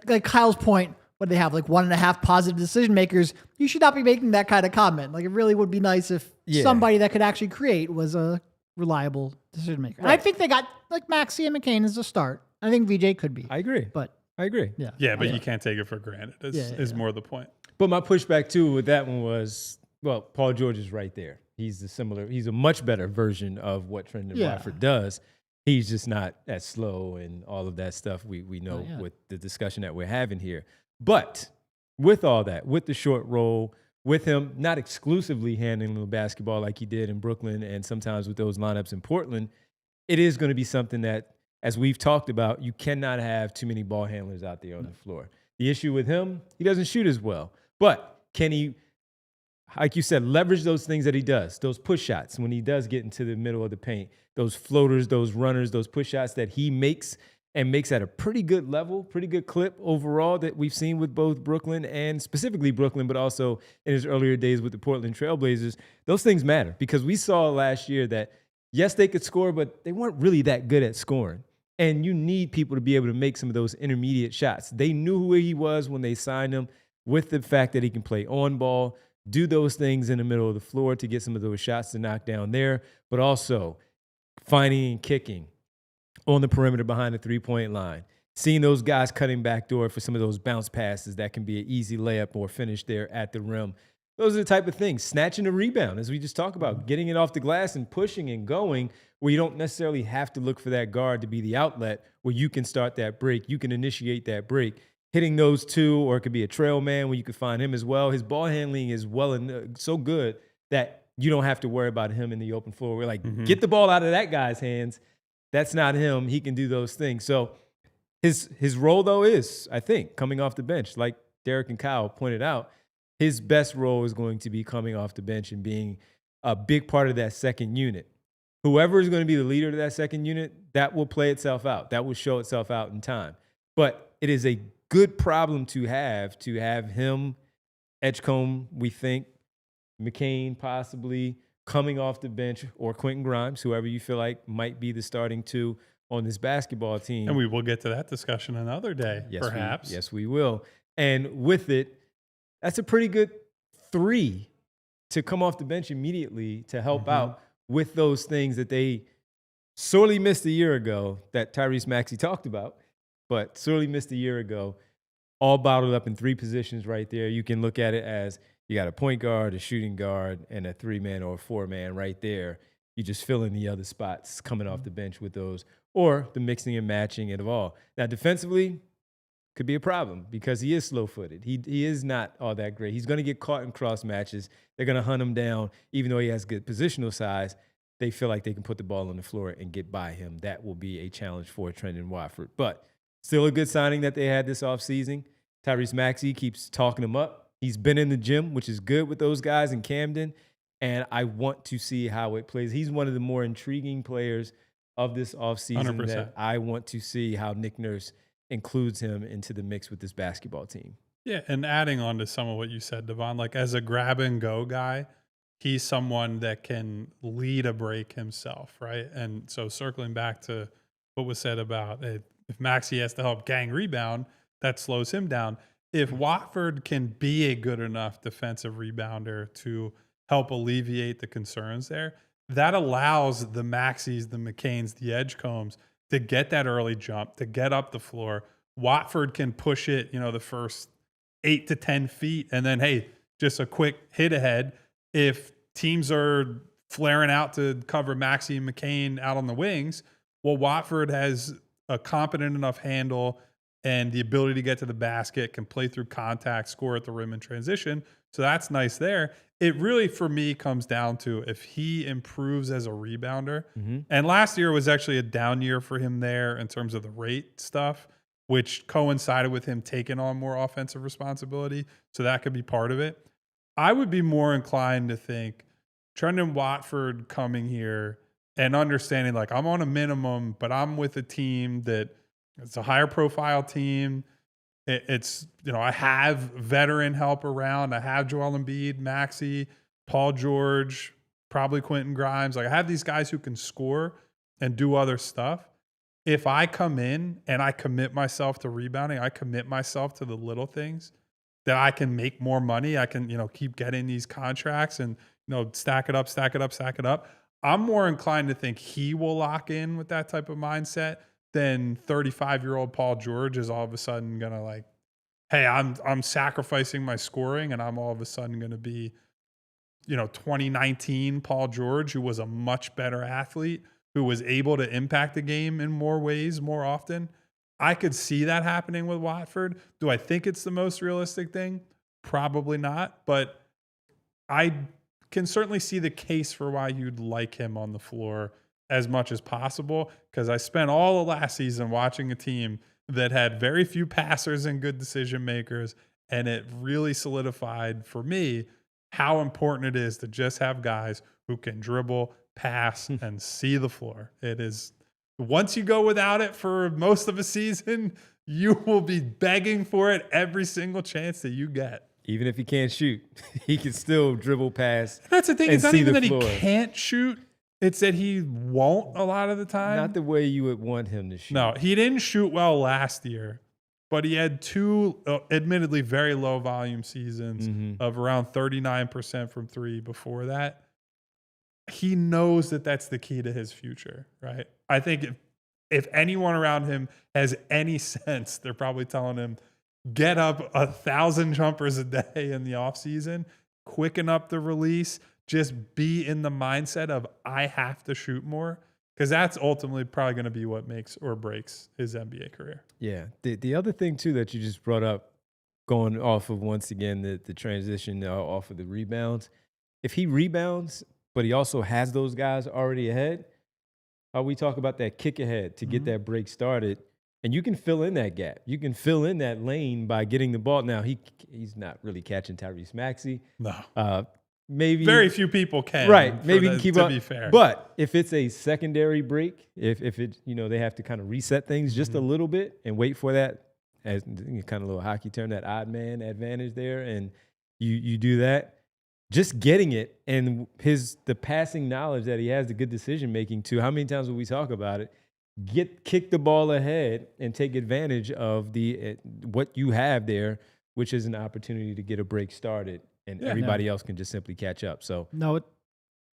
S3: like Kyle's point, what do they have, like 1.5 positive decision makers? You should not be making that kind of comment. Like, it really would be nice if somebody that could actually create was a reliable decision maker. Right. And I think they got like Maxey and McCain as a start. I think VJ could be.
S1: I agree.
S2: Yeah, but you can't take it for granted is more the point.
S1: But my pushback too with that one was, well, Paul George is right there. He's a much better version of what Trendon Watford does. He's just not as slow and all of that stuff we know with the discussion that we're having here. But with all that, with the short roll, with him not exclusively handling the basketball like he did in Brooklyn and sometimes with those lineups in Portland, it is going to be something that, as we've talked about, you cannot have too many ball handlers out there on the floor. The issue with him, he doesn't shoot as well. But can he, like you said, leverage those things that he does, those push shots when he does get into the middle of the paint, those floaters, those runners, those push shots that he makes and makes at a pretty good level, pretty good clip overall that we've seen with both Brooklyn and specifically Brooklyn, but also in his earlier days with the Portland Trailblazers, those things matter because we saw last year that, yes, they could score, but they weren't really that good at scoring. And you need people to be able to make some of those intermediate shots. They knew who he was when they signed him with the fact that he can play on ball, do those things in the middle of the floor to get some of those shots to knock down there, but also finding and kicking on the perimeter behind the three-point line, seeing those guys cutting backdoor for some of those bounce passes that can be an easy layup or finish there at the rim. Those are the type of things. Snatching a rebound, as we just talked about, getting it off the glass and pushing and going where you don't necessarily have to look for that guard to be the outlet where you can start that break, you can initiate that break. Hitting those two, or it could be a trail man where you could find him as well. His ball handling is so good that you don't have to worry about him in the open floor. We're like, get the ball out of that guy's hands. That's not him. He can do those things. So his role, though, is, I think, coming off the bench. Like Derek and Kyle pointed out, his best role is going to be coming off the bench and being a big part of that second unit. Whoever is going to be the leader of that second unit, that will play itself out. That will show itself out in time. But it is a good problem to have him, Edgecombe, we think, McCain possibly, coming off the bench, or Quentin Grimes, whoever you feel like might be the starting two on this basketball team.
S2: And we will get to that discussion another day, perhaps.
S1: Yes, we will. And with it, that's a pretty good three to come off the bench immediately to help out with those things that they sorely missed a year ago that Tyrese Maxey talked about, but sorely missed a year ago, all bottled up in three positions right there. You can look at it as you got a point guard, a shooting guard, and a three-man or a four-man right there. You just fill in the other spots coming off the bench with those, or the mixing and matching it of all. Now, defensively, could be a problem because he is slow-footed. He is not all that great. He's going to get caught in cross matches. They're going to hunt him down. Even though he has good positional size, they feel like they can put the ball on the floor and get by him. That will be a challenge for Trendon Watford. But still a good signing that they had this offseason. Tyrese Maxey keeps talking him up. He's been in the gym, which is good with those guys in Camden, and I want to see how it plays. He's one of the more intriguing players of this offseason
S2: 100%.
S1: that I want to see how Nick Nurse includes him into the mix with this basketball team.
S2: Yeah, and adding on to some of what you said, Devon, like as a grab-and-go guy, he's someone that can lead a break himself, right? And so circling back to what was said about if Maxey has to help gang rebound, that slows him down. If Watford can be a good enough defensive rebounder to help alleviate the concerns there, that allows the Maxies, the McCains, the Edgecombes to get that early jump, to get up the floor. Watford can push it, the first 8 to 10 feet, and then, hey, just a quick hit ahead. If teams are flaring out to cover Maxey and McCain out on the wings, well, Watford has a competent enough handle and the ability to get to the basket, can play through contact, score at the rim in transition. So that's nice there. It really, for me, comes down to if he improves as a rebounder. And last year was actually a down year for him there in terms of the rate stuff, which coincided with him taking on more offensive responsibility. So that could be part of it. I would be more inclined to think Trendon Watford coming here and understanding, like, I'm on a minimum, but I'm with a team that it's a higher profile team. It's, I have veteran help around. I have Joel Embiid, Maxey, Paul George, probably Quentin Grimes. Like, I have these guys who can score and do other stuff. If I come in and I commit myself to rebounding, I commit myself to the little things, that I can make more money. I can, keep getting these contracts and, stack it up, stack it up, stack it up. I'm more inclined to think he will lock in with that type of mindset than 35-year-old Paul George is all of a sudden going to like, hey, I'm sacrificing my scoring and I'm all of a sudden going to be, 2019 Paul George, who was a much better athlete, who was able to impact the game in more ways more often. I could see that happening with Watford. Do I think it's the most realistic thing? Probably not, but I can certainly see the case for why you'd like him on the floor as much as possible, because I spent all of last season watching a team that had very few passers and good decision makers, and it really solidified for me how important it is to just have guys who can dribble, pass, and see the floor. It is once you go without it for most of a season, you will be begging for it every single chance that you get.
S1: Even if he can't shoot, he can still dribble past.
S2: That's the thing.
S1: and
S2: It's not
S1: see
S2: even
S1: the
S2: that
S1: floor.
S2: he can't shoot. It's that he won't a lot of the time.
S1: Not the way you would want him to shoot.
S2: No, he didn't shoot well last year, but he had two admittedly very low volume seasons of around 39% from three before that. He knows that that's the key to his future, right? I think if anyone around him has any sense, they're probably telling him, get up 1,000 jumpers a day in the offseason, quicken up the release, just be in the mindset of I have to shoot more, because that's ultimately probably going to be what makes or breaks his NBA career.
S1: Yeah. The other thing, too, that you just brought up, going off of, once again, the transition off of the rebounds, if he rebounds, but he also has those guys already ahead, how we talk about that kick ahead to get that break started, and you can fill in that gap. You can fill in that lane by getting the ball. Now, he's not really catching Tyrese Maxey.
S2: No.
S1: Maybe
S2: very few people can.
S1: Right. Maybe he can keep up.
S2: To be fair.
S1: But if it's a secondary break, if it, they have to kind of reset things just a little bit and wait for that, as kind of a little hockey term, that odd man advantage there, and you do that, just getting it and the passing knowledge that he has, the good decision making too. How many times will we talk about it? Kick the ball ahead and take advantage of what you have there, which is an opportunity to get a break started, and everybody else can just simply catch up. So
S3: I'm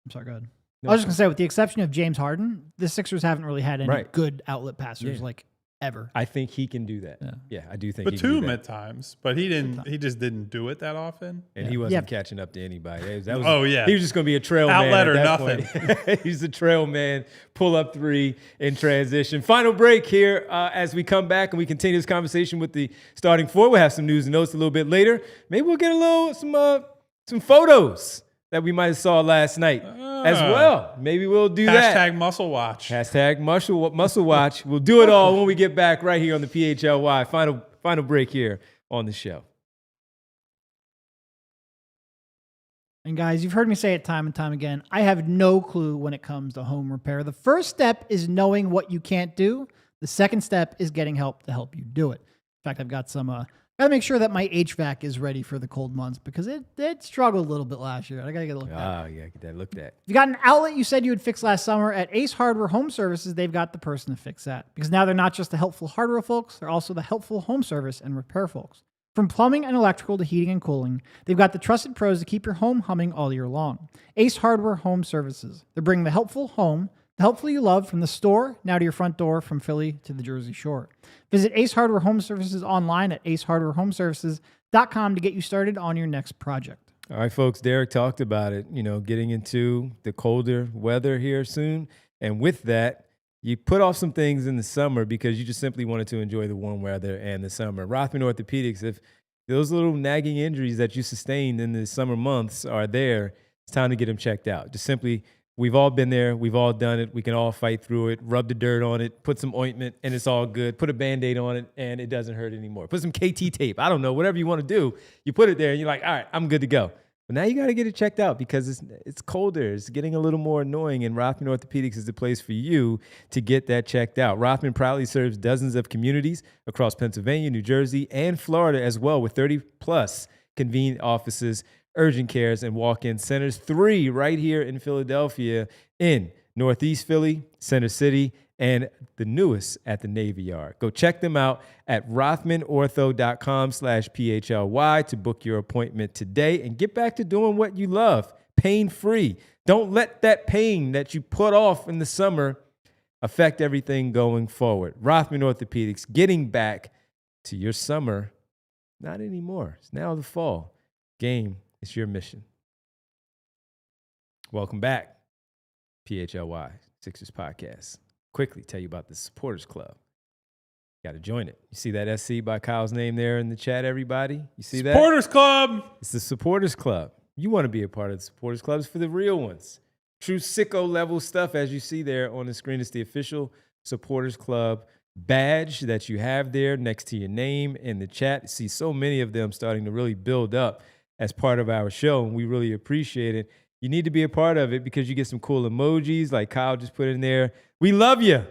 S3: sorry, go ahead. I was just going to say, with the exception of James Harden, the Sixers haven't really had any good outlet passers ever.
S1: I think he can do that. Yeah, I do think he can
S2: Batum
S1: do that.
S2: at times, but he didn't. He just didn't do it that often.
S1: And he wasn't catching up to anybody. He was just going to be a trail
S2: outlet
S1: man
S2: or
S1: at that
S2: nothing.
S1: point. He's a trail man, pull up three in transition. Final break here as we come back and we continue this conversation with the starting four. We'll have some news and notes a little bit later. Maybe we'll get some photos that we might have saw last night as well. Maybe we'll do that.
S2: Hashtag muscle watch.
S1: Hashtag muscle watch. We'll do it all when we get back right here on the PHLY. Final break here on the show.
S3: And guys, you've heard me say it time and time again. I have no clue when it comes to home repair. The first step is knowing what you can't do. The second step is getting help to help you do it. In fact, I've got got to make sure that my HVAC is ready for the cold months, because it struggled a little bit last year. I got to get a look at that.
S1: Oh, yeah, get that looked at.
S3: If you got an outlet you said you would fix last summer, at Ace Hardware Home Services, they've got the person to fix that. Because now they're not just the helpful hardware folks, they're also the helpful home service and repair folks. From plumbing and electrical to heating and cooling, they've got the trusted pros to keep your home humming all year long. Ace Hardware Home Services. They're bringing the helpful home, the helpful you love, from the store now to your front door, from Philly to the Jersey Shore. Visit Ace Hardware Home Services online at acehardwarehomeservices.com to get you started on your next project.
S1: All right, folks, Derek talked about it, getting into the colder weather here soon. And with that, you put off some things in the summer because you just simply wanted to enjoy the warm weather and the summer. Rothman Orthopedics, if those little nagging injuries that you sustained in the summer months are there, it's time to get them checked out. Just simply, we've all been there. We've all done it. We can all fight through it. Rub the dirt on it. Put some ointment, and it's all good. Put a Band-Aid on it, and it doesn't hurt anymore. Put some KT tape. I don't know. Whatever you want to do, you put it there, and you're like, all right, I'm good to go. But now you got to get it checked out because it's colder. It's getting a little more annoying, and Rothman Orthopedics is the place for you to get that checked out. Rothman proudly serves dozens of communities across Pennsylvania, New Jersey, and Florida as well, with 30-plus convenient offices, urgent cares, and walk-in centers. 3 right here in Philadelphia, in Northeast Philly, Center City, and the newest at the Navy Yard. Go check them out at rothmanortho.com/PHLY to book your appointment today and get back to doing what you love, pain-free. Don't let that pain that you put off in the summer affect everything going forward. Rothman Orthopedics, getting back to your summer. Not anymore. It's now the fall. Game is your mission. Welcome back. PHLY Sixers Podcast. Quickly tell you about the Supporters Club. Got to join it. You see that SC by Kyle's name there in the chat, everybody? You see that?
S2: Supporters Club.
S1: It's the Supporters Club. You want to be a part of the Supporters Club. It's for the real ones. True sicko level stuff, as you see there on the screen. It's the official Supporters Club badge that you have there next to your name in the chat. You see so many of them starting to really build up as part of our show, and we really appreciate it. You need to be a part of it because you get some cool emojis like Kyle just put in there. We love you.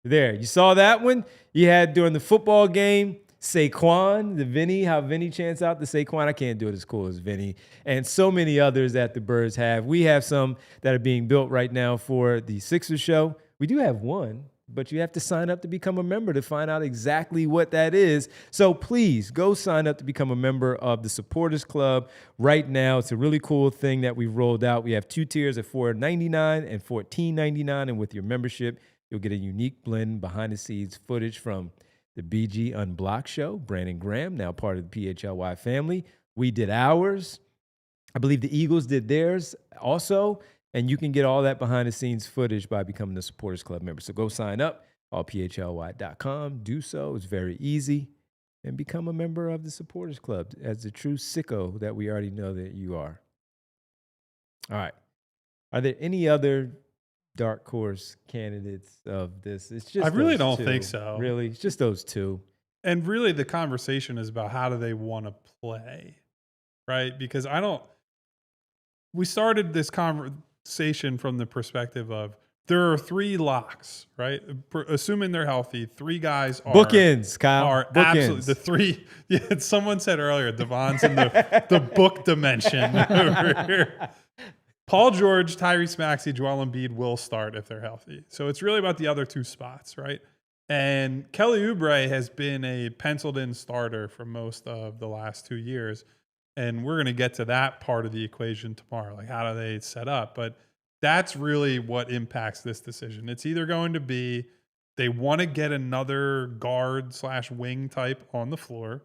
S1: There, you saw that one? You had during the football game, Saquon, how Vinny chants out the Saquon. I can't do it as cool as Vinny. And so many others that the Birds have. We have some that are being built right now for the Sixers show. We do have one, but you have to sign up to become a member to find out exactly what that is. So please go sign up to become a member of the Supporters Club right now. It's a really cool thing that we've rolled out. We have 2 tiers at $4.99 and $14.99. And with your membership, you'll get a unique blend behind-the-scenes footage from the BG Unblocked show. Brandon Graham, now part of the PHLY family. We did ours. I believe the Eagles did theirs also. And you can get all that behind-the-scenes footage by becoming a Supporters Club member. So go sign up, allphly.com. Do so. It's very easy. And become a member of the Supporters Club as the true sicko that we already know that you are. All right. Are there any other dark horse candidates of this? It's just
S2: I really
S1: those
S2: don't
S1: two.
S2: think so.
S1: Really, it's just those two.
S2: And really, the conversation is about how do they want to play, right? Because we started this conversation from the perspective of there are 3 locks, right? Assuming they're healthy, 3 guys are
S1: bookends, Kyle.
S2: Are
S1: bookends.
S2: Absolutely the 3. Yeah, someone said earlier, Devon's in the book dimension over here. Paul George, Tyrese Maxey, Joel Embiid will start if they're healthy. So it's really about the other 2 spots, right? And Kelly Oubre has been a penciled-in starter for most of the last 2 years. And we're going to get to that part of the equation tomorrow. Like, how do they set up? But that's really what impacts this decision. It's either going to be they want to get another guard/wing type on the floor,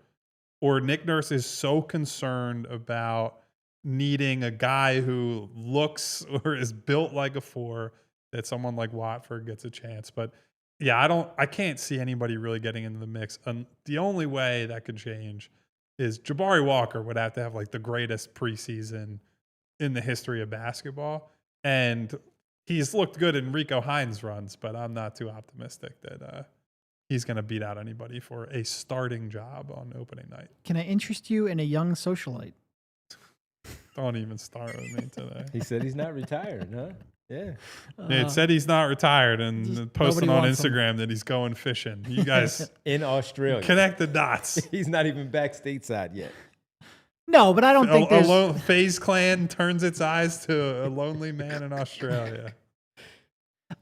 S2: or Nick Nurse is so concerned about needing a guy who looks or is built like a 4 that someone like Watford gets a chance. But yeah, I can't see anybody really getting into the mix. The only way that could change is Jabari Walker would have to have like the greatest preseason in the history of basketball. And he's looked good in Rico Hines runs, but I'm not too optimistic that he's going to beat out anybody for a starting job on opening night.
S3: Can I interest you in a young socialite?
S2: Don't even start with me today.
S1: He said he's not retired, huh? Yeah.
S2: It said he's not retired and posting on Instagram that he's going fishing. You guys
S1: in Australia.
S2: Connect the dots.
S1: He's not even back stateside yet.
S3: No, but I don't think there's...
S2: FaZe Clan turns its eyes to a lonely man in Australia.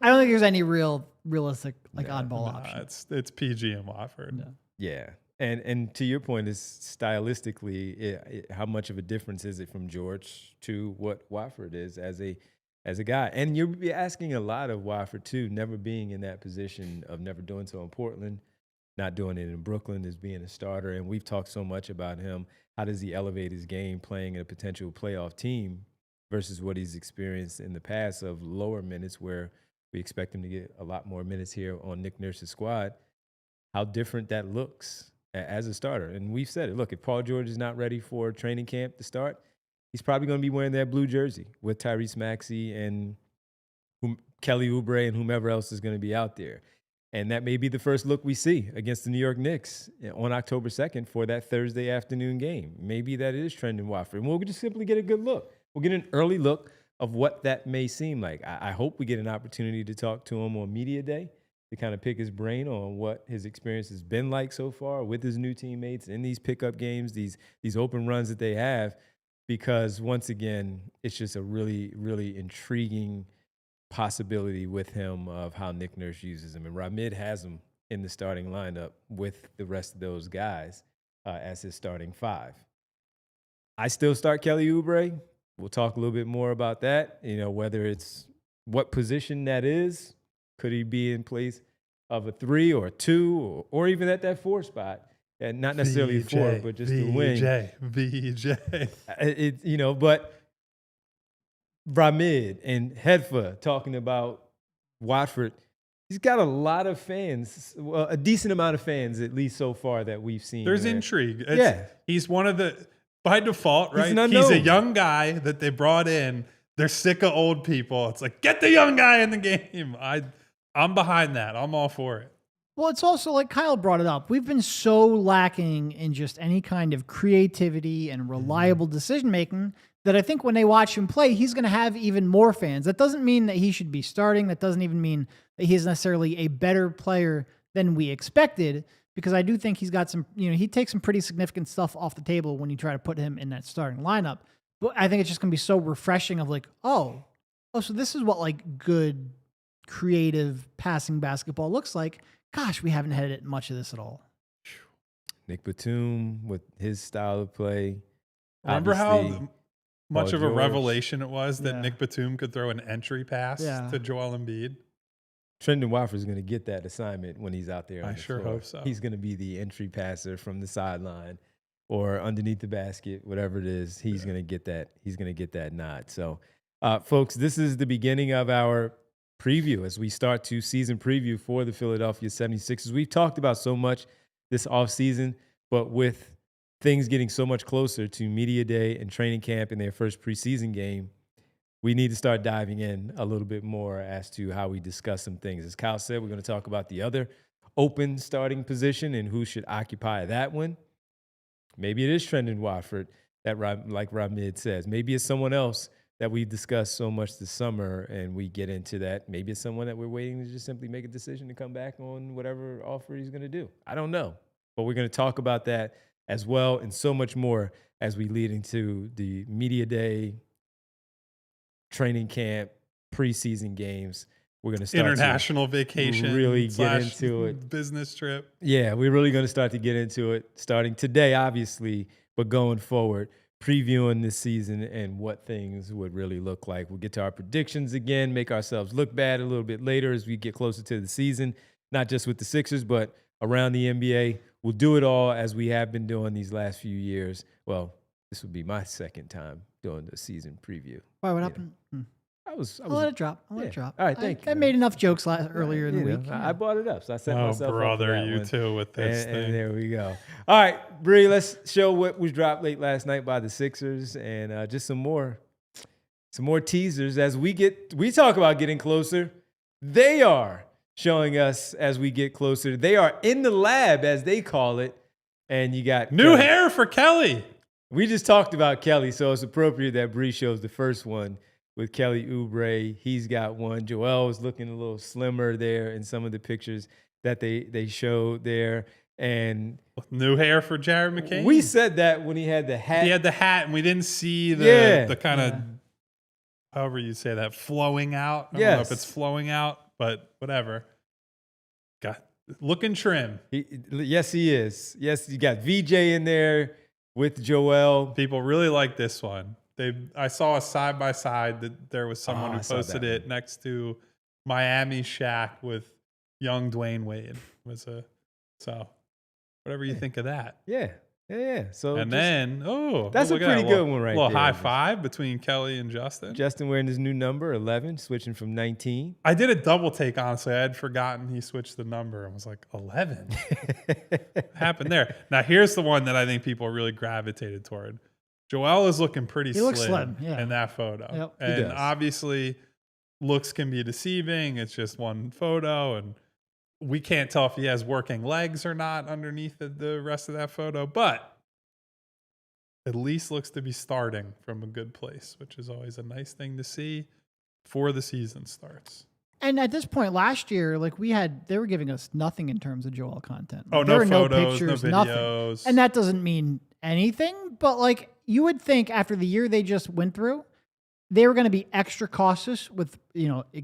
S3: I don't think there's any realistic oddball option.
S2: It's PG and Watford.
S3: No.
S1: Yeah. And to your point, is stylistically, how much of a difference is it from George to what Watford is as a guy? And you'll be asking a lot of Watford too, never being in that position of never doing so in Portland, not doing it in Brooklyn as being a starter. And we've talked so much about him. How does he elevate his game playing in a potential playoff team versus what he's experienced in the past of lower minutes where we expect him to get a lot more minutes here on Nick Nurse's squad? How different that looks as a starter. And we've said it. Look, if Paul George is not ready for training camp to start, he's probably going to be wearing that blue jersey with Tyrese Maxey and Kelly Oubre and whomever else is going to be out there. And that may be the first look we see against the New York Knicks on October 2nd for that Thursday afternoon game. Maybe that is Trendon Watford. And we'll just simply get a good look. We'll get an early look of what that may seem like. I hope we get an opportunity to talk to him on Media Day to kind of pick his brain on what his experience has been like so far with his new teammates in these pickup games, these open runs that they have, because once again, it's just a really, really intriguing possibility with him of how Nick Nurse uses him. And Ramid has him in the starting lineup with the rest of those guys as his starting 5. I still start Kelly Oubre. We'll talk a little bit more about that, whether it's what position that is. Could he be in place of a 3 or a 2 or even at that 4 spot? And not necessarily a 4, but just the wing.
S2: VJ.
S1: But Ramid and Hedfa talking about Watford, he's got a lot of fans, well, a decent amount of fans, at least so far that we've seen.
S2: There's intrigue.
S1: Yeah.
S2: He's one of the, by default, right?
S1: He's
S2: a young guy that they brought in. They're sick of old people. It's like, get the young guy in the game. I'm behind that. I'm all for it.
S3: Well, it's also like Kyle brought it up. We've been so lacking in just any kind of creativity and reliable decision-making that I think when they watch him play, he's going to have even more fans. That doesn't mean that he should be starting. That doesn't even mean that he is necessarily a better player than we expected, because I do think he's got some, he takes some pretty significant stuff off the table when you try to put him in that starting lineup. But I think it's just going to be so refreshing of like, oh, so this is what like good, creative passing basketball looks like. Gosh, we haven't had much of this at all.
S1: Nick Batum with his style of play.
S2: Remember how much
S1: Paul
S2: of a
S1: George.
S2: revelation it was that Nick Batum could throw an entry pass to Joel Embiid?
S1: Trendon Watford is going to get that assignment when he's out there.
S2: I sure hope so.
S1: He's going to be the entry passer from the sideline or underneath the basket, whatever it is. He's going to get that. He's going to get that nod. So, folks, this is the beginning of our preview as we start to season preview for the Philadelphia 76ers. We've talked about so much this offseason, but with things getting so much closer to media day and training camp in their first preseason game, we need to start diving in a little bit more as to how we discuss some things. As Kyle said, we're going to talk about the other open starting position and who should occupy that one. Maybe it is Trendon Watford, like Ramid says. Maybe it's someone else that we discussed so much this summer and we get into that. Maybe it's someone that we're waiting to just simply make a decision to come back on whatever offer he's going to do. I don't know. But we're going to talk about that as well and so much more as we lead into the media day, training camp, preseason games. We're going to start
S2: international vacation,
S1: really get into it.
S2: Business trip.
S1: Yeah, we're really going to start to get into it starting today, obviously, but going forward, previewing this season and what things would really look like. We'll get to our predictions again, make ourselves look bad a little bit later as we get closer to the season, not just with the Sixers, but around the NBA. We'll do it all as we have been doing these last few years. Well, this would be my second time doing the season preview.
S3: Why? What happened?
S1: I'll
S3: let it drop. I'll let it drop.
S1: All right, thank you.
S3: I made enough jokes earlier in the week.
S1: I brought it up, so I set myself up for
S2: brother,
S1: that
S2: you
S1: one.
S2: too with this thing.
S1: And there we go. All right, Bree, let's show what was dropped late last night by the Sixers and just some more teasers as we talk about getting closer. They are showing us as we get closer. They are in the lab, as they call it, and you got
S2: new hair for Kelly.
S1: We just talked about Kelly, so it's appropriate that Bree shows the first one with Kelly Oubre. He's got one. Joel is looking a little slimmer there in some of the pictures that they showed there. And
S2: new hair for Jared McCain.
S1: We said that when he had the hat.
S2: He had the hat, and we didn't see the kind of, however you say that, flowing out. I don't know if it's flowing out, but whatever. Looking trim.
S1: Yes, he is. Yes, you got VJ in there with Joel.
S2: People really like this one. I saw a side by side that there was someone who posted it next to Miami Shaq with young Dwayne Wade. So whatever you think of that.
S1: Yeah. So
S2: that's
S1: a pretty good one right there.
S2: A little high five between Kelly and Justin.
S1: Justin wearing his new number 11, switching from 19.
S2: I did a double take, honestly. I had forgotten he switched the number. I was like, 11? What happened there? Now, here's the one that I think people really gravitated toward. Joel is looking pretty slim in that photo.
S3: Yep.
S2: And obviously, looks can be deceiving. It's just one photo, and we can't tell if he has working legs or not underneath the rest of that photo, but at least looks to be starting from a good place, which is always a nice thing to see before the season starts.
S3: And at this point last year, they were giving us nothing in terms of Joel content.
S2: There
S3: were
S2: no photos,
S3: no pictures,
S2: no videos.
S3: Nothing. And that doesn't mean anything, but you would think after the year they just went through, they were going to be extra cautious with,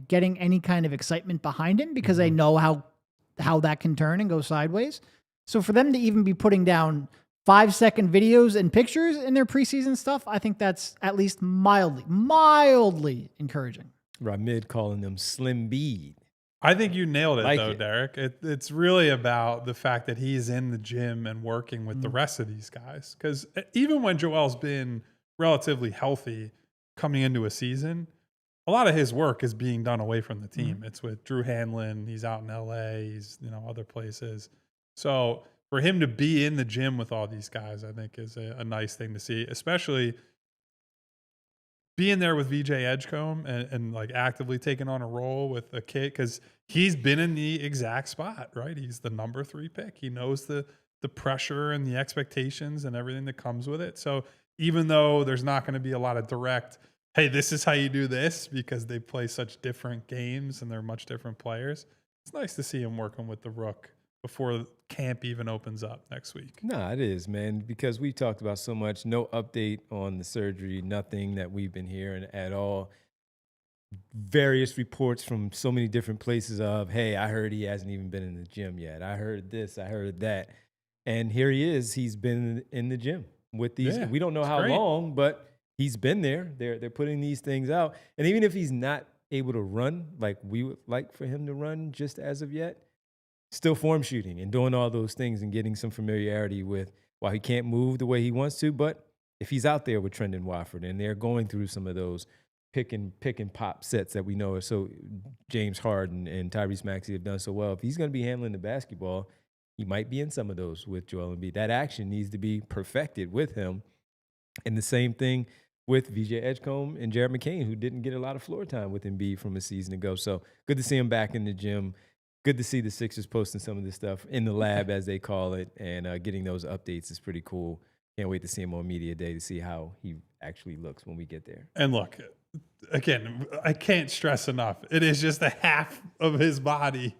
S3: getting any kind of excitement behind him because they know how that can turn and go sideways. So for them to even be putting down 5-second videos and pictures in their preseason stuff, I think that's at least mildly encouraging.
S1: Ramid calling them Slim Bead.
S2: I think you nailed it, though, Derek. It's really about the fact that he's in the gym and working with the rest of these guys. Because even when Joel's been relatively healthy coming into a season, a lot of his work is being done away from the team. It's with Drew Hanlon. He's out in LA. He's, other places. So for him to be in the gym with all these guys, I think is a nice thing to see, especially being there with VJ Edgecombe and actively taking on a role with a kid, because he's been in the exact spot, right? He's the number 3 pick. He knows the pressure and the expectations and everything that comes with it. So even though there's not going to be a lot of direct, hey, this is how you do this, because they play such different games and they're much different players. It's nice to see him working with the Rook before camp even opens up next week.
S1: No, it is, man, because we talked about so much. No update on the surgery, nothing that we've been hearing at all. Various reports from so many different places of, hey, I heard he hasn't even been in the gym yet. I heard this, I heard that. And here he is. He's been in the gym with these.
S2: Yeah,
S1: we don't know how long, but he's been there. They're putting these things out. And even if he's not able to run like we would like for him to run just as of yet, still form shooting and doing all those things and getting some familiarity with, while he can't move the way he wants to, but if he's out there with Trendon Watford and they're going through some of those pick and pop sets that we know are so James Harden and Tyrese Maxey have done so well, if he's going to be handling the basketball, he might be in some of those with Joel Embiid. That action needs to be perfected with him. And the same thing with VJ Edgecombe and Jared McCain, who didn't get a lot of floor time with Embiid from a season ago. So good to see him back in the gym. Good to see the Sixers posting some of this stuff in the lab, as they call it, and getting those updates is pretty cool. Can't wait to see him on Media Day to see how he actually looks when we get there.
S2: And look, again, I can't stress enough. It is just a half of his body,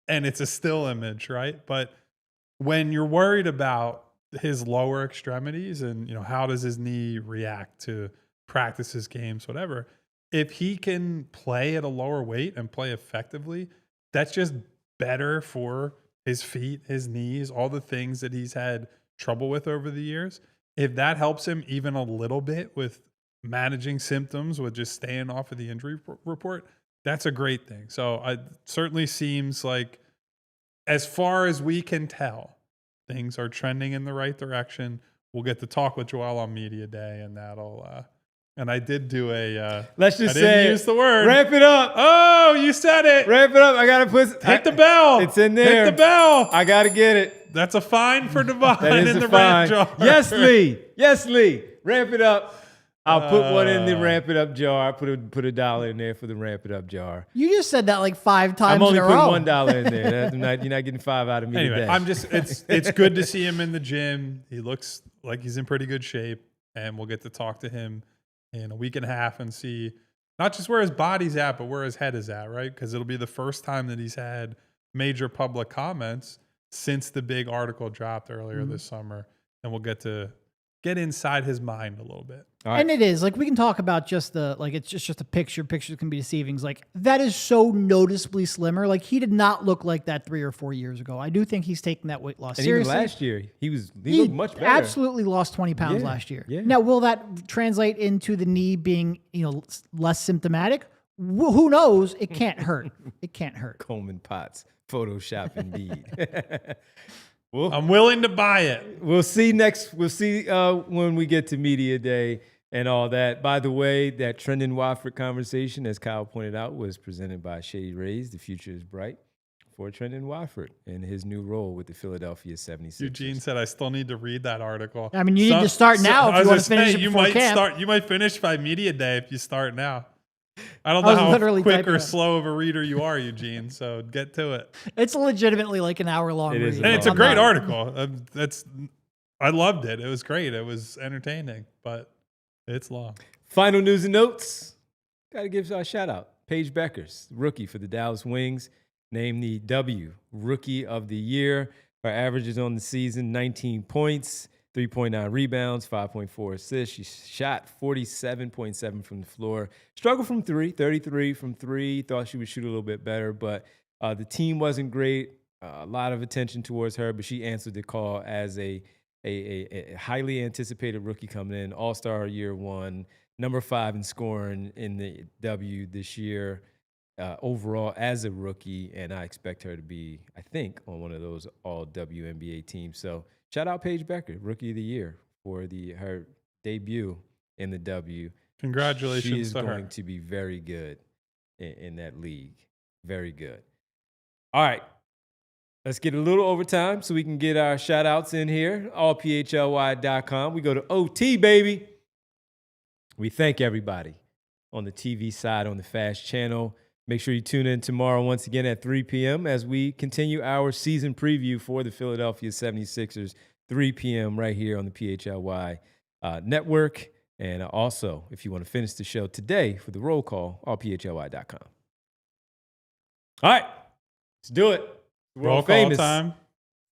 S2: and it's a still image, right? But when you're worried about his lower extremities and, how does his knee react to practices, games, whatever, if he can play at a lower weight and play effectively, that's just better for his feet, his knees, all the things that he's had trouble with over the years. If that helps him even a little bit with managing symptoms, with just staying off of the injury report, that's a great thing. So it certainly seems like, as far as we can tell, things are trending in the right direction. We'll get to talk with Joel on Media Day, and that'll and I did do a
S1: let's just
S2: I didn't
S1: say
S2: use the word.
S1: Ramp it up.
S2: Oh, you said it.
S1: Ramp it up. I gotta hit
S2: the bell.
S1: It's in there.
S2: Hit the bell.
S1: I gotta get it.
S2: That's a fine for Devon
S1: That is
S2: in
S1: a
S2: the
S1: fine.
S2: ramp jar.
S1: Yes, Lee. Yes, Lee. Ramp it up. I'll put one in the ramp it up jar. Put $1 in there for the ramp it up jar.
S3: You just said that like 5 times
S1: I'm only
S3: in a
S1: putting
S3: row.
S1: $1 in there. You're not getting 5 out of me
S2: Anyway,
S1: today.
S2: it's good to see him in the gym. He looks like he's in pretty good shape, and we'll get to talk to him in a week and a half and see not just where his body's at, but where his head is at, right? Because it'll be the first time that he's had major public comments since the big article dropped earlier this summer, and we'll get inside his mind a little bit.
S1: All right.
S3: And it is like, we can talk about just it's just a picture. Pictures can be deceiving. It's like, that is so noticeably slimmer. Like, he did not look like that 3 or 4 years ago. I do think he's taking that weight loss
S1: And
S3: seriously.
S1: even last year, he looked much better.
S3: Absolutely lost 20 pounds last year.
S1: Yeah.
S3: Now, will that translate into the knee being, less symptomatic? Who knows? It can't hurt. It can't hurt.
S1: Coleman Potts, Photoshop indeed. Well,
S2: I'm willing to buy it.
S1: We'll see when we get to Media Day and all that. By the way, that Trendon Watford conversation, as Kyle pointed out, was presented by Shady Rays. The future is bright for Trendon Watford in his new role with the Philadelphia 76ers.
S2: Eugene said, I still need to read that article.
S3: I mean, you need to start now if you want to finish it before camp.
S2: You might finish by Media Day if you start now. I don't know
S3: I was
S2: how
S3: literally
S2: quick
S3: typing
S2: or
S3: it.
S2: slow of a reader you are, Eugene, so get to it.
S3: It's legitimately like an hour-long
S1: It
S3: read.
S1: is
S2: And it's a
S3: I'm
S2: great
S3: not-
S2: article. I loved it. It was great. It was entertaining, but it's long.
S1: Final news and notes. Got to give a shout out. Paige Beckers, rookie for the Dallas Wings, named the W Rookie of the Year. Her averages on the season, 19 points, 3.9 rebounds, 5.4 assists. She shot 47.7 from the floor. Struggled from 33 from 3. Thought she would shoot a little bit better, but the team wasn't great. A lot of attention towards her, but she answered the call as a highly anticipated rookie coming in, All-Star year 1, number 5 in scoring in the W this year overall as a rookie, and I expect her to be, I think, on one of those All-WNBA teams. So shout out Paige Becker, Rookie of the Year, for her debut in the W.
S2: Congratulations
S1: She is
S2: to her.
S1: going to be very good in that league. Very good. All right. Let's get a little overtime so we can get our shout-outs in here. AllPHLY.com. We go to OT, baby. We thank everybody on the TV side, on the Fast Channel. Make sure you tune in tomorrow once again at 3 p.m. as we continue our season preview for the Philadelphia 76ers, 3 p.m. right here on the PHLY network. And also, if you want to finish the show today for the roll call, allphly.com. All right, let's do it.
S2: Roll call time.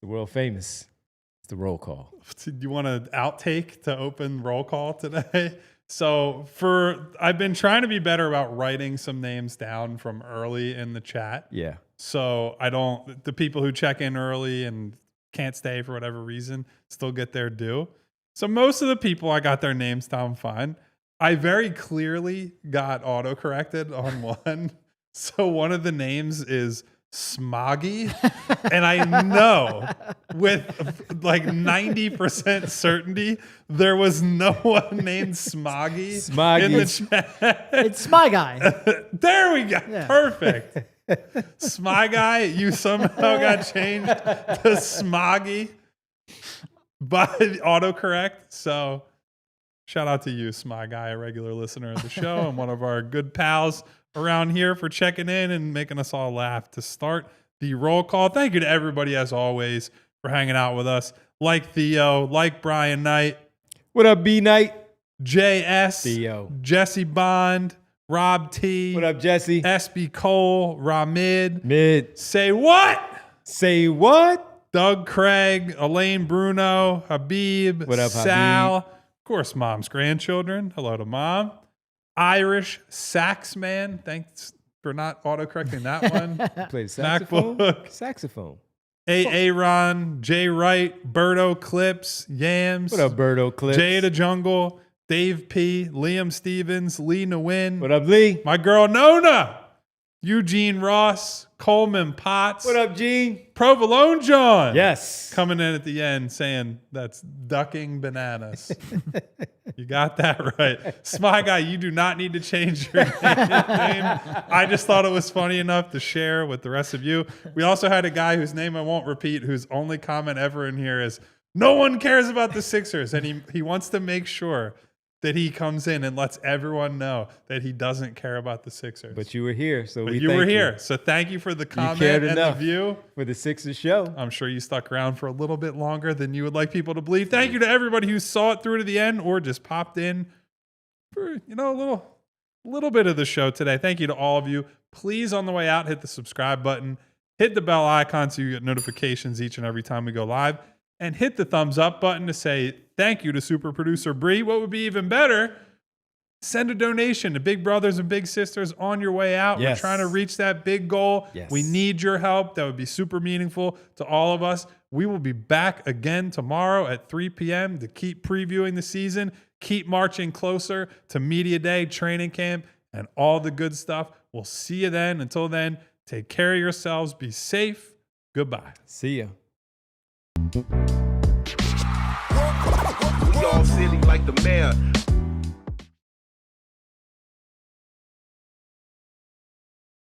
S1: The world famous. It's the roll call.
S2: Do you want an outtake to open roll call today? So I've been trying to be better about writing some names down from early in the chat.
S1: Yeah.
S2: So the people who check in early and can't stay for whatever reason still get their due. So most of the people, I got their names down fine. I very clearly got auto-corrected on one. So one of the names is Smoggy. And I know with like 90% certainty there was no one named Smoggy in the chat.
S3: It's my guy.
S2: There we go. Yeah. Perfect. Smy Guy, you somehow got changed to Smoggy by autocorrect. So shout out to you, Smy Guy, a regular listener of the show and one of our good pals around here for checking in and making us all laugh to start the roll call. Thank you to everybody, as always, for hanging out with us. Like Theo, like Brian Knight.
S1: What up, B Knight?
S2: JS.
S1: Theo.
S2: Jesse Bond. Rob T.
S1: What up, Jesse?
S2: SB Cole. Ramid.
S1: Mid.
S2: Say what?
S1: Say what?
S2: Doug Craig. Elaine Bruno. Habib.
S1: What up,
S2: Sal.
S1: Habib?
S2: Of course, Mom's grandchildren. Hello to Mom. Irish Saxman. Thanks for not autocorrecting that one.
S1: Played saxophone.
S2: MacBook.
S1: Saxophone.
S2: Aaron, Jay Wright, Birdo Clips, Yams.
S1: What up, Birdo Clips?
S2: Jay the Jungle, Dave P, Liam Stevens, Lee Nguyen.
S1: What up, Lee?
S2: My girl Nona, Eugene Ross, Coleman Potts.
S1: What up, Gene?
S2: Provolone John.
S1: Yes.
S2: Coming in at the end saying that's ducking bananas. You got that right. Smy Guy, you do not need to change your name. I just thought it was funny enough to share with the rest of you. We also had a guy whose name I won't repeat, whose only comment ever in here is, no one cares about the Sixers. And he wants to make sure that he comes in and lets everyone know that he doesn't care about the Sixers.
S1: But you were here, so
S2: but you were here. So thank you for the comment and the view.
S1: For the Sixers show.
S2: I'm sure you stuck around for a little bit longer than you would like people to believe. Thank you to everybody who saw it through to the end or just popped in for, a little bit of the show today. Thank you to all of you. Please, on the way out, hit the subscribe button. Hit the bell icon so you get notifications each and every time we go live. And hit the thumbs up button to say thank you to super producer Bree. What would be even better, send a donation to Big Brothers and Big Sisters on your way out.
S1: Yes.
S2: We're trying to reach that big goal.
S1: Yes.
S2: We need your help. That would be super meaningful to all of us. We will be back again tomorrow at 3 p.m. to keep previewing the season, keep marching closer to Media Day, training camp, and all the good stuff. We'll see you then. Until then, take care of yourselves. Be safe. Goodbye.
S1: See ya.
S4: We all silly like the mayor.